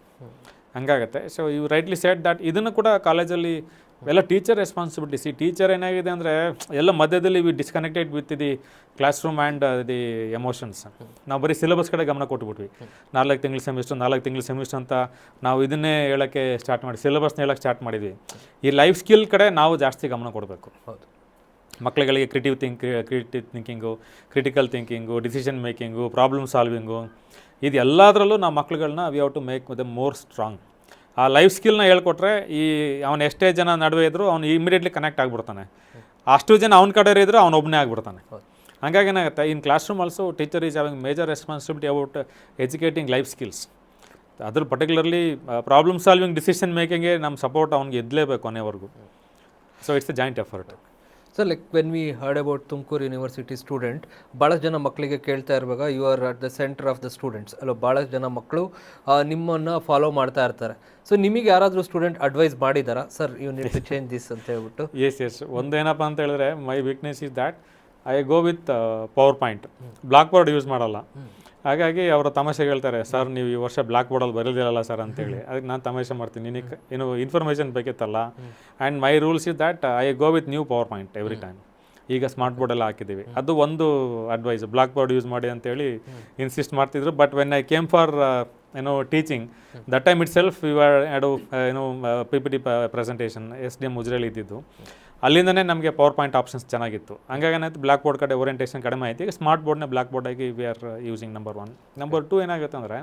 ಹಂಗಾಗುತ್ತೆ. So you rightly said that ಇದನ್ನು ಕೂಡ ಕಾಲೇಜಲ್ಲಿ ಎಲ್ಲ ಟೀಚರ್ ರೆಸ್ಪಾನ್ಸಿಬಿಲಿಟೀಸ್. ಈ ಟೀಚರ್ ಏನಾಗಿದೆ ಅಂದರೆ ಎಲ್ಲ ಮಧ್ಯದಲ್ಲಿ we disconnected with the classroom and the emotions. ನಾವು ಬರೀ ಸಿಲೆಬಸ್ ಕಡೆ ಗಮನ ಕೊಟ್ಬಿಟ್ವಿ. 4 ತಿಂಗಳ ಸೆಮಿಸ್ಟರ್ ಅಂತ ನಾವು ಇದನ್ನೇ ಹೇಳೋಕ್ಕೆ ಸ್ಟಾರ್ಟ್ ಮಾಡಿ ಸಿಲೆಬಸ್ನ ಹೇಳೋಕ್ಕೆ ಸ್ಟಾರ್ಟ್ ಮಾಡಿದ್ವಿ. ಈ ಲೈಫ್ ಸ್ಕಿಲ್ ಕಡೆ ನಾವು ಜಾಸ್ತಿ ಗಮನ ಕೊಡಬೇಕು. ಹೌದು, ಮಕ್ಕಳುಗಳಿಗೆ creative thinking, critical thinking, decision making, problem solving, ಇದು ಎಲ್ಲದರಲ್ಲೂ ನಾವು ಮಕ್ಳುಗಳನ್ನ we have to make the more strong. ಆ ಲೈಫ್ ಸ್ಕಿಲ್ನ ಹೇಳ್ಕೊಟ್ರೆ ಈ ಅವನು ಎಷ್ಟೇ ಜನ ನಡುವೆ ಇದ್ದರೂ ಅವ್ನು ಇಮಿಡಿಯೇಟ್ಲಿ ಕನೆಕ್ಟ್ ಆಗಿಬಿಡ್ತಾನೆ. ಅಷ್ಟು ಜನ ಅವ್ನ ಕಡೆ ಇದ್ದರೂ ಅವ್ನು ಒಬ್ಬನೇ ಆಗಿಬಿಡ್ತಾನೆ. ಹಂಗಾಗಿ ಏನಾಗುತ್ತೆ, in classroom also teacher is having major responsibility about educating life skills. ಅದ್ರ ಪರ್ಟಿಕ್ಯುಲರ್ಲಿ ಪ್ರಾಬ್ಲಮ್ ಸಾಲ್ವಿಂಗ್, ಡಿಸಿಷನ್ ಮೇಕಿಂಗ್ಗೆ ನಮ್ಮ ಸಪೋರ್ಟ್ ಅವ್ನಿಗೆ ಇದ್ದಲೇಬೇಕು ಕೊನೆವರೆಗೂ. So it's a joint effort. Sir, like when we heard about Tumakuru university student, ಭಾಳಷ್ಟು ಜನ ಮಕ್ಕಳಿಗೆ ಕೇಳ್ತಾ ಇರುವಾಗ you are at the centre of the students ಅಲ್ಲ, ಭಾಳಷ್ಟು ಜನ ಮಕ್ಕಳು ನಿಮ್ಮನ್ನು ಫಾಲೋ ಮಾಡ್ತಾ ಇರ್ತಾರೆ. ಸೊ ನಿಮಗೆ ಯಾರಾದರೂ ಸ್ಟೂಡೆಂಟ್ ಅಡ್ವೈಸ್ ಮಾಡಿದಾರಾ, sir you need to change this ಅಂತ ಹೇಳ್ಬಿಟ್ಟು? ಎಸ್ ಒಂದೇನಪ್ಪ ಅಂತ ಹೇಳಿದ್ರೆ, my weakness is that I go with power point, black board use ಮಾಡಲ್ಲ. ಹಾಗಾಗಿ ಅವರ ತಮಾಷೆ ಹೇಳ್ತಾರೆ, ಸರ್ ನೀವು ಈ ವರ್ಷ ಬ್ಲಾಕ್ ಬೋರ್ಡಲ್ಲಿ ಬರೋದಿಲ್ಲ ಸರ್ ಅಂತೇಳಿ. ಅದಕ್ಕೆ ನಾನು ತಮಾಷೆ ಮಾಡ್ತೀನಿ, ನಿನಗೆ ಏನು ಇನ್ಫಾರ್ಮೇಷನ್ ಬೇಕಿತ್ತಲ್ಲ. And my rules is that I go with new power point every time. ಈಗ ಸ್ಮಾರ್ಟ್ ಬೋರ್ಡೆಲ್ಲ ಹಾಕಿದ್ದೀವಿ, ಅದು ಒಂದು ಅಡ್ವೈಸ್. ಬ್ಲಾಕ್ ಬೋರ್ಡ್ ಯೂಸ್ ಮಾಡಿ ಅಂತೇಳಿ ಇನ್ಸಿಸ್ಟ್ ಮಾಡ್ತಿದ್ರು. But when I came for teaching, that time itself you are ಎಡು PPT presentation SDM ಮುಜ್ರೇಲಿ ಇದ್ದಿದ್ದು. ಅಲ್ಲಿಂದನೇ ನಮಗೆ ಪವರ್ ಪಾಯಿಂಟ್ ಆಪ್ಷನ್ಸ್ ಚೆನ್ನಾಗಿತ್ತು. ಹಂಗಾಗಿ ಏನಾಯ್ತು, ಬ್ಲಾಕ್ ಬೋರ್ಡ್ ಕಡೆ ಓರಿಯೆಂಟೇಷನ್ ಕಡಿಮೆ ಆಯ್ತು. ಈಗ ಸ್ಮಾರ್ಟ್ ಬೋರ್ಡ್ನೇ ಬ್ಲಾಕ್ ಬೋರ್ಡ್ ಆಗಿ we are using number 1. Number 2 ಏನಾಗುತ್ತೆ ಅಂದರೆ,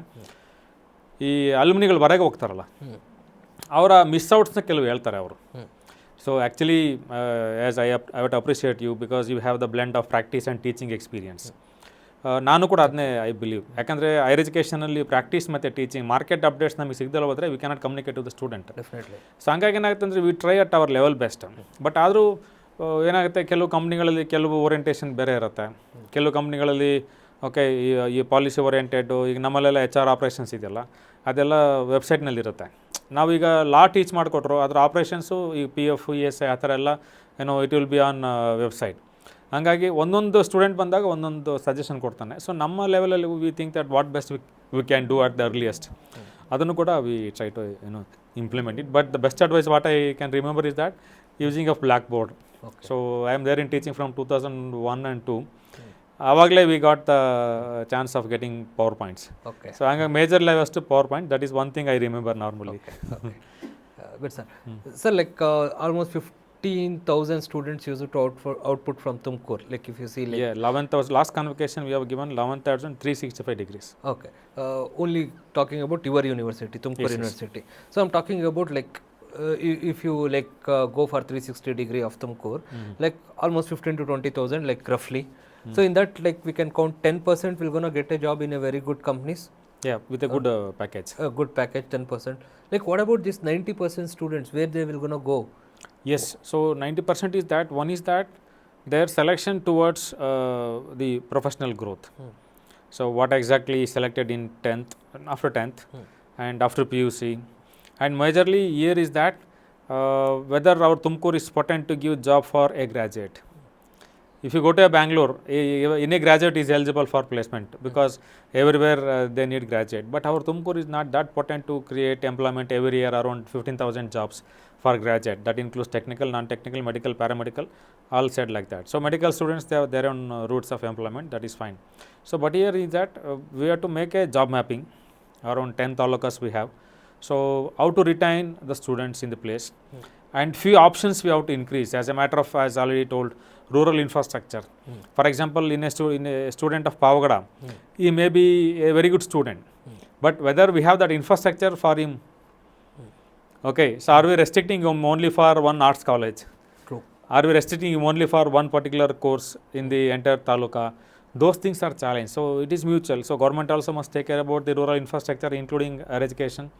ಈ ಅಲ್ಯುಮಿನಿಗಳು ಹೊರಗೆ ಹೋಗ್ತಾರಲ್ಲ, ಅವರ ಮಿಸ್ಔಟ್ಸ್ನ ಕೆಲವು ಹೇಳ್ತಾರೆ ಅವರು. So actually as I would appreciate you because you have the blend of practice and teaching experience. ನಾನು ಕೂಡ ಅದನ್ನೇ ಐ ಬಿಲೀವ್. ಯಾಕಂದರೆ ಹೈಯರ್ ಎಜುಕೇಷನಲ್ಲಿ ಪ್ರಾಕ್ಟೀಸ್ ಮತ್ತು ಟೀಚಿಂಗ್, ಮಾರ್ಕೆಟ್ ಅಪ್ಡೇಟ್ಸ್ ನಮಗೆ ಸಿಗದಲ್ಲ ಹೋದರೆ we cannot communicate to the student. Definitely. So ಹಂಗಾಗಿ ಏನಾಗುತ್ತೆ ಅಂದರೆ, we try at our level best. But ಆದರೂ ಏನಾಗುತ್ತೆ, ಕೆಲವು ಕಂಪ್ನಿಗಳಲ್ಲಿ ಕೆಲವು ಓರಿಯೆಂಟೇಷನ್ ಬೇರೆ ಇರುತ್ತೆ. ಕೆಲವು ಕಂಪ್ನಿಗಳಲ್ಲಿ ಓಕೆ ಈ ಪಾಲಿಸಿ ಓರಿಯೆಂಟೆಡು, ಈಗ ನಮ್ಮಲ್ಲೆಲ್ಲ HR ಆಪ್ರೇಷನ್ಸ್ ಇದೆಯಲ್ಲ, ಅದೆಲ್ಲ ವೆಬ್ಸೈಟ್ನಲ್ಲಿರುತ್ತೆ. ನಾವೀಗ ಲಾ ಟೀಚ್ ಮಾಡಿಕೊಟ್ರು, ಅದರ ಆಪ್ರೇಷನ್ಸು ಈ PF ESI ಆ ಥರ ಎಲ್ಲ it will be on website. ಹಾಗಾಗಿ ಒಂದೊಂದು ಸ್ಟೂಡೆಂಟ್ ಬಂದಾಗ ಒಂದೊಂದು ಸಜೆಷನ್ ಕೊಡ್ತಾನೆ. ಸೊ ನಮ್ಮ ಲೆವೆಲಲ್ಲಿ we think that what best we can do at the earliest. ಅದನ್ನು ಕೂಡ we try to implement it. But the best advice what I can remember is that using of black board. So I am there in teaching from 2001 and 2. ಆವಾಗಲೇ we got the chance of getting power points. So ಹಂಗಾಗಿ major levels to power point, that is one thing I remember normally. Good sir. Sir, like almost 15,000 students used to output from Tumkur. Like if you see, like 11,000 last convocation we have given 11,365 degrees. Okay, only talking about your university, Tumkur University. So I'm talking about like if you like go for 360 degree of Tumkur, like almost 15 to 20,000, like roughly. So in that, like we can count 10% will gonna get a job in a very good companies. Yeah, with a good package. A good package, 10%. Like what about this 90% students? Where they will gonna go? Yes, so 90% is that. One is that their selection towards the professional growth. So what exactly is selected in 10th, after 10th and after PUC. And majorly here is that whether our Tumkur is potent to give job for a graduate. If you go to a Bangalore, any graduate is eligible for placement because everywhere they need graduate. But our Tumkur is not that potent to create employment every year, around 15,000 jobs for graduate. That includes technical, non-technical, medical, paramedical, all said like that. So medical students, they have their own routes of employment, that is fine. So but here is that we have to make a job mapping, around 10 talukas we have. So how to retain the students in the place, and few options we have to increase. As a matter of, as already told, rural infrastructure. For example, in a student of Pavagada, he may be a very good student, but whether we have that infrastructure for him, okay, so are we restricting him only for one arts college? True. Are we restricting him only for one particular course in the entire taluka? Those things are challenge. So it is mutual. So government also must take care about the rural infrastructure, including higher education,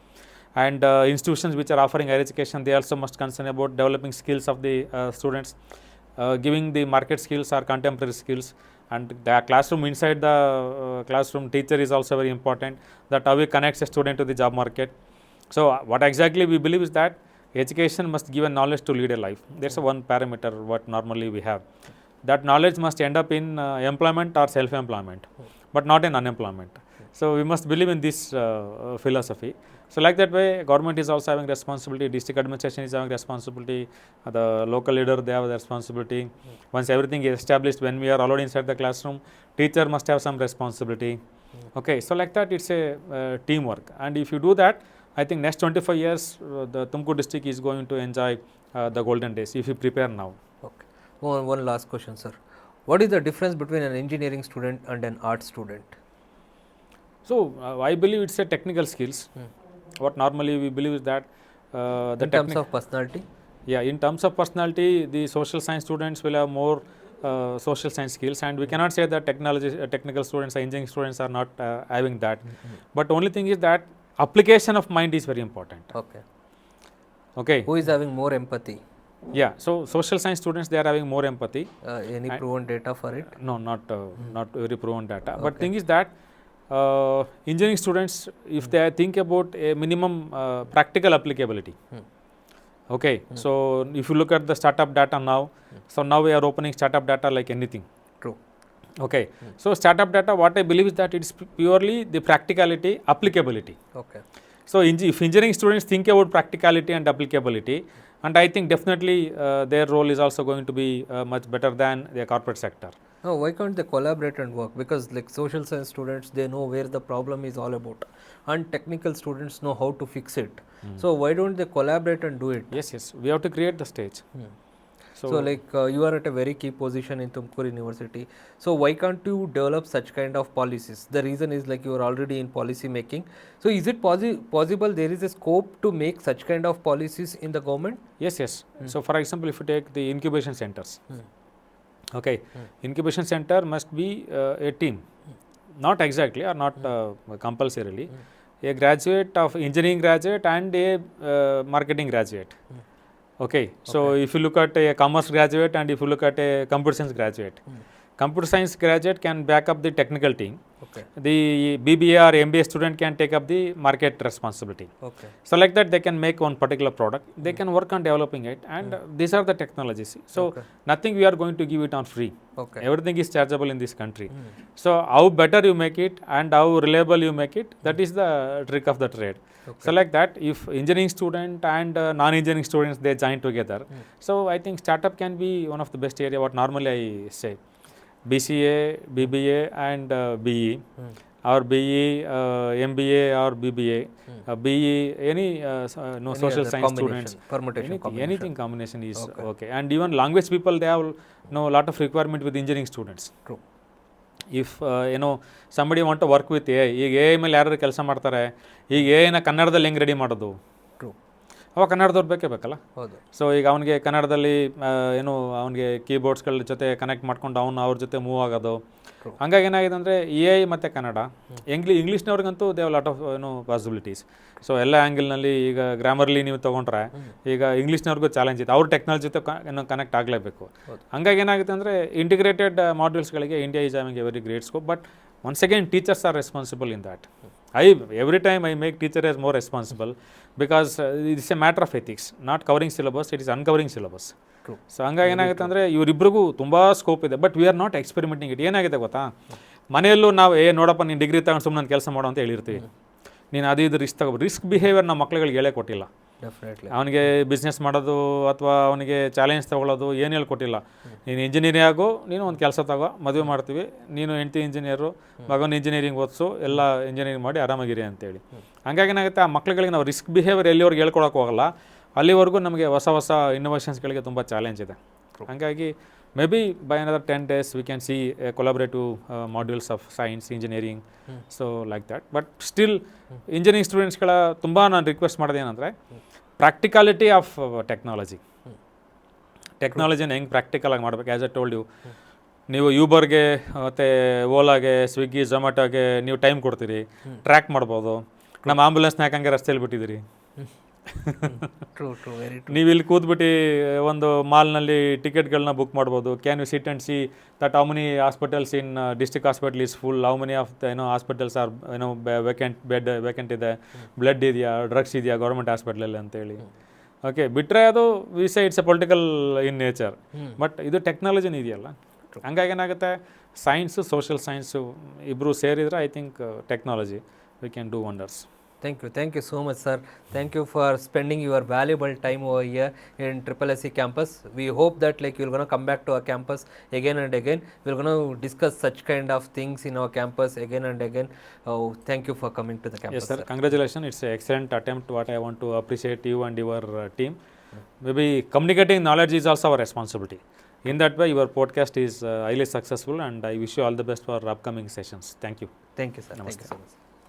and institutions which are offering higher education, they also must concern about developing skills of the students, giving the market skills or contemporary skills. And the classroom, inside the classroom, teacher is also very important, that how we connect a student to the job market. So what exactly we believe is that education must give a knowledge to lead a life. That's one parameter what normally we have. That knowledge must end up in employment or self-employment, but not in unemployment. So we must believe in this philosophy. So like that way, government is also having responsibility, district administration is having responsibility, the local leader, they have the responsibility. Once everything is established, when we are already inside the classroom, teacher must have some responsibility. Okay, so like that, it's a teamwork. And if you do that, I think next 25 years, the Tumkur district is going to enjoy the golden days if you prepare now. Okay. One last question, sir. What is the difference between an engineering student and an art student? So I believe it's a technical skills. What normally we believe is that in terms of personality? Yeah, in terms of personality, the social science students will have more social science skills, and we cannot say that technical students or engineering students are not having that. But only thing is that application of mind is very important. Okay. Okay. Who is having more empathy? Yeah, so social science students, they are having more empathy. Any proven data for it? No, not very proven data. Okay. But thing is that engineering students, if they think about a minimum practical applicability. Okay, so if you look at the startup data now, so now we are opening startup data like anything. True. Okay, so startup data, what I believe is that it's purely the practicality, applicability. Okay. So if engineering students think about practicality and applicability, and I think definitely their role is also going to be much better than the corporate sector. No, why can't they collaborate and work? Because like social science students, they know where the problem is all about, and technical students know how to fix it. So why don't they collaborate and do it? Yes, we have to create the stage. So like you are at a very key position in Tumkur University. So why can't you develop such kind of policies? The reason is like you are already in policy making. So is it possible there is a scope to make such kind of policies in the government? Yes. So for example, if you take the incubation centers, okay, incubation center must be a team, not exactly or not compulsorily, a graduate of engineering graduate and a marketing graduate. Okay, so if you look at a commerce graduate and if you look at a computer science graduate, computer science graduate can back up the technical team. Okay. The BBA or MBA student can take up the market responsibility. Okay. So like that, they can make one particular product. They can work on developing it, and these are the technologies. So nothing we are going to give it on free. Okay. Everything is chargeable in this country. So how better you make it and how reliable you make it, that is the trick of the trade. Okay. So like that, if engineering student and non-engineering students, they join together. So I think startup can be one of the best area what normally I say. BCA, BBA and BE, or BE, MBA or BBA, BE, any social science students, anything combination is okay. And even language people, they have a lot of requirement with engineering students. True. If somebody want to work with AI, ಈಗ AI ಮೇಲೆ ಯಾರು ಕೆಲಸ ಮಾಡ್ತಾರೆ, ಈಗ AI ನ ಕನ್ನಡದಲ್ಲಿ ಹೆಂಗೆ ready ಮಾಡೋದು? ಅವ ಕನ್ನಡದವ್ರು ಬೇಕೇ ಬೇಕಲ್ಲ. ಸೊ ಈಗ ಅವನಿಗೆ ಕನ್ನಡದಲ್ಲಿ ಅವನಿಗೆ ಕೀಬೋರ್ಡ್ಸ್ಗಳ ಜೊತೆ ಕನೆಕ್ಟ್ ಮಾಡ್ಕೊಂಡು ಅವ್ರ ಜೊತೆ ಮೂವ್ ಆಗೋದು. ಹಂಗಾಗಿ ಏನಾಗಿದೆ ಅಂದರೆ AI ಮತ್ತು ಕನ್ನಡ, ಇಂಗ್ಲೀಷ್ನವ್ರಿಗಂತೂ they have lot of possibilities. So ಎಲ್ಲ ಆ್ಯಂಗಲ್ನಲ್ಲಿ ಈಗ ಗ್ರಾಮರ್ಲಿ ನೀವು ತೊಗೊಂಡ್ರೆ ಈಗ ಇಂಗ್ಲೀಷ್ನವ್ರಿಗೂ ಚಾಲೆಂಜ್ ಇದೆ, ಅವ್ರ ಟೆಕ್ನಾಲಜಿ ಜೊತೆ ಕನೆಕ್ಟ್ ಆಗಲೇಬೇಕು. ಹಂಗಾಗಿ ಏನಾಗುತ್ತೆ ಅಂದರೆ ಇಂಟಿಗ್ರೇಟೆಡ್ ಮಾಡ್ಯೂಲ್ಸ್ಗಳಿಗೆ India is having a very great scope. But once again, teachers are responsible in that. Every time I make teacher as more responsible, because it is a matter of ethics, not covering syllabus, it is uncovering syllabus. So ಹಂಗಾಗಿ ಏನಾಗುತ್ತೆ ಅಂದರೆ ಇವರಿಬ್ಬರಿಗೂ ತುಂಬ scope ಇದೆ, but we are not experimenting it. ಏನಾಗಿದೆ ಗೊತ್ತಾ, ಮನೆಯಲ್ಲೂ ನಾವು ನೋಡಪ್ಪ ನೀನು ಡಿಗ್ರಿ ತಗೊಂಡು ಸುಮ್ಮನೆ ಕೆಲಸ ಮಾಡೋ ಅಂತ ಹೇಳಿರ್ತೀವಿ. ನೀನು ಅದು ಇದು ರಿಸ್ಕ್ ಬಿಹೇವಿಯರ್ ನಮ್ಮ ಮಕ್ಳುಗಳಿಗೆ ಹೇಳೇ ಕೊಟ್ಟಿಲ್ಲ. ಅವನಿಗೆ ಬಿಸ್ನೆಸ್ ಮಾಡೋದು ಅಥವಾ ಅವನಿಗೆ ಚಾಲೆಂಜ್ ತೊಗೊಳ್ಳೋದು ಏನು ಹೇಳ್ಕೊಟ್ಟಿಲ್ಲ. ನೀನು ಇಂಜಿನಿಯರಿಂಗ್ ಆಗು, ನೀನು ಒಂದು ಕೆಲಸ ತಗೋ, ಮದುವೆ ಮಾಡ್ತೀವಿ, ನೀನು ಹೆಂಡತಿ ಇಂಜಿನಿಯರು, ಮಗನ ಇಂಜಿನಿಯರಿಂಗ್ ಓದಿಸು, ಎಲ್ಲ ಇಂಜಿನಿಯರಿಂಗ್ ಮಾಡಿ ಆರಾಮಾಗಿರಿ ಅಂತೇಳಿ. ಹಂಗಾಗಿ ಏನಾಗುತ್ತೆ, ಆ ಮಕ್ಳುಗಳಿಗೆ ನಾವು ರಿಸ್ಕ್ ಬಿಹೇವಿಯರ್ ಎಲ್ಲಿವರೆಗೆ ಹೇಳ್ಕೊಳಕ್ಕೆ ಹೋಗಲ್ಲ, ಅಲ್ಲಿವರೆಗೂ ನಮಗೆ ಹೊಸ ಹೊಸ ಇನ್ನೋವೇಷನ್ಸ್ಗಳಿಗೆ ತುಂಬ ಚಾಲೆಂಜ್ ಇದೆ. ಹಾಗಾಗಿ maybe by another 10 days we can see collaborative modules of science, engineering, so like that. But still engineering ಸ್ಟೂಡೆಂಟ್ಸ್ಗಳ ತುಂಬ ನಾನು ರಿಕ್ವೆಸ್ಟ್ ಮಾಡೋದು ಏನಂದರೆ, ಪ್ರಾಕ್ಟಿಕಾಲಿಟಿ ಆಫ್ ಟೆಕ್ನಾಲಜಿನ ಹೆಂಗೆ ಪ್ರಾಕ್ಟಿಕಲಾಗಿ ಮಾಡ್ಬೇಕು. ಆ್ಯಸ್ ಎ ಟೋಲ್ಡ್ ಯು, ನೀವು ಯೂಬರ್ಗೆ ಮತ್ತು ಓಲಾಗೆ, ಸ್ವಿಗ್ಗಿ, ಝೊಮ್ಯಾಟೋಗೆ ನೀವು ಟೈಮ್ ಕೊಡ್ತೀರಿ, ಟ್ರ್ಯಾಕ್ ಮಾಡ್ಬೋದು. ನಮ್ಮ ಆಂಬುಲೆನ್ಸ್ನ ಯಾಕಂಗೆ ರಸ್ತೆಯಲ್ಲಿ ಬಿಟ್ಟಿದ್ದೀರಿ, ನೀವು ಇಲ್ಲಿ ಕೂತ್ಬಿಟ್ಟು ಒಂದು ಮಾಲ್ನಲ್ಲಿ ಟಿಕೆಟ್ಗಳನ್ನ ಬುಕ್ ಮಾಡ್ಬೋದು. Can you sit and see that how many hospitals in district hospital is full, how many of hospitals are vacant ಇದೆ, ಬ್ಲಡ್ ಇದೆಯಾ, ಡ್ರಗ್ಸ್ ಇದೆಯಾ ಗೌರ್ಮೆಂಟ್ ಹಾಸ್ಪಿಟ್ಲಲ್ಲಿ ಅಂತೇಳಿ. ಓಕೆ, ಬಿಟ್ಟರೆ ಅದು we say it's a political in nature. But ಇದು ಟೆಕ್ನಾಲಜಿನ ಇದೆಯಲ್ಲ, ಹಂಗಾಗಿ ಏನಾಗುತ್ತೆ, ಸೈನ್ಸು ಸೋಷಿಯಲ್ ಸೈನ್ಸು ಇಬ್ಬರು ಸೇರಿದರೆ I think technology V can do wonders. Thank you so much, sir. Thank you for spending your valuable time over here in SSSE campus. We hope that you're going to come back to our campus again and again. We're going to discuss such kind of things in our campus again and again. Thank you for coming to the campus. Yes, sir. Congratulations. It's an excellent attempt. What I want to appreciate you and your team. Maybe communicating knowledge is also our responsibility. In that way, your podcast is highly successful, and I wish you all the best for upcoming sessions. Thank you. Thank you, sir. Namaskar. Thank you so much.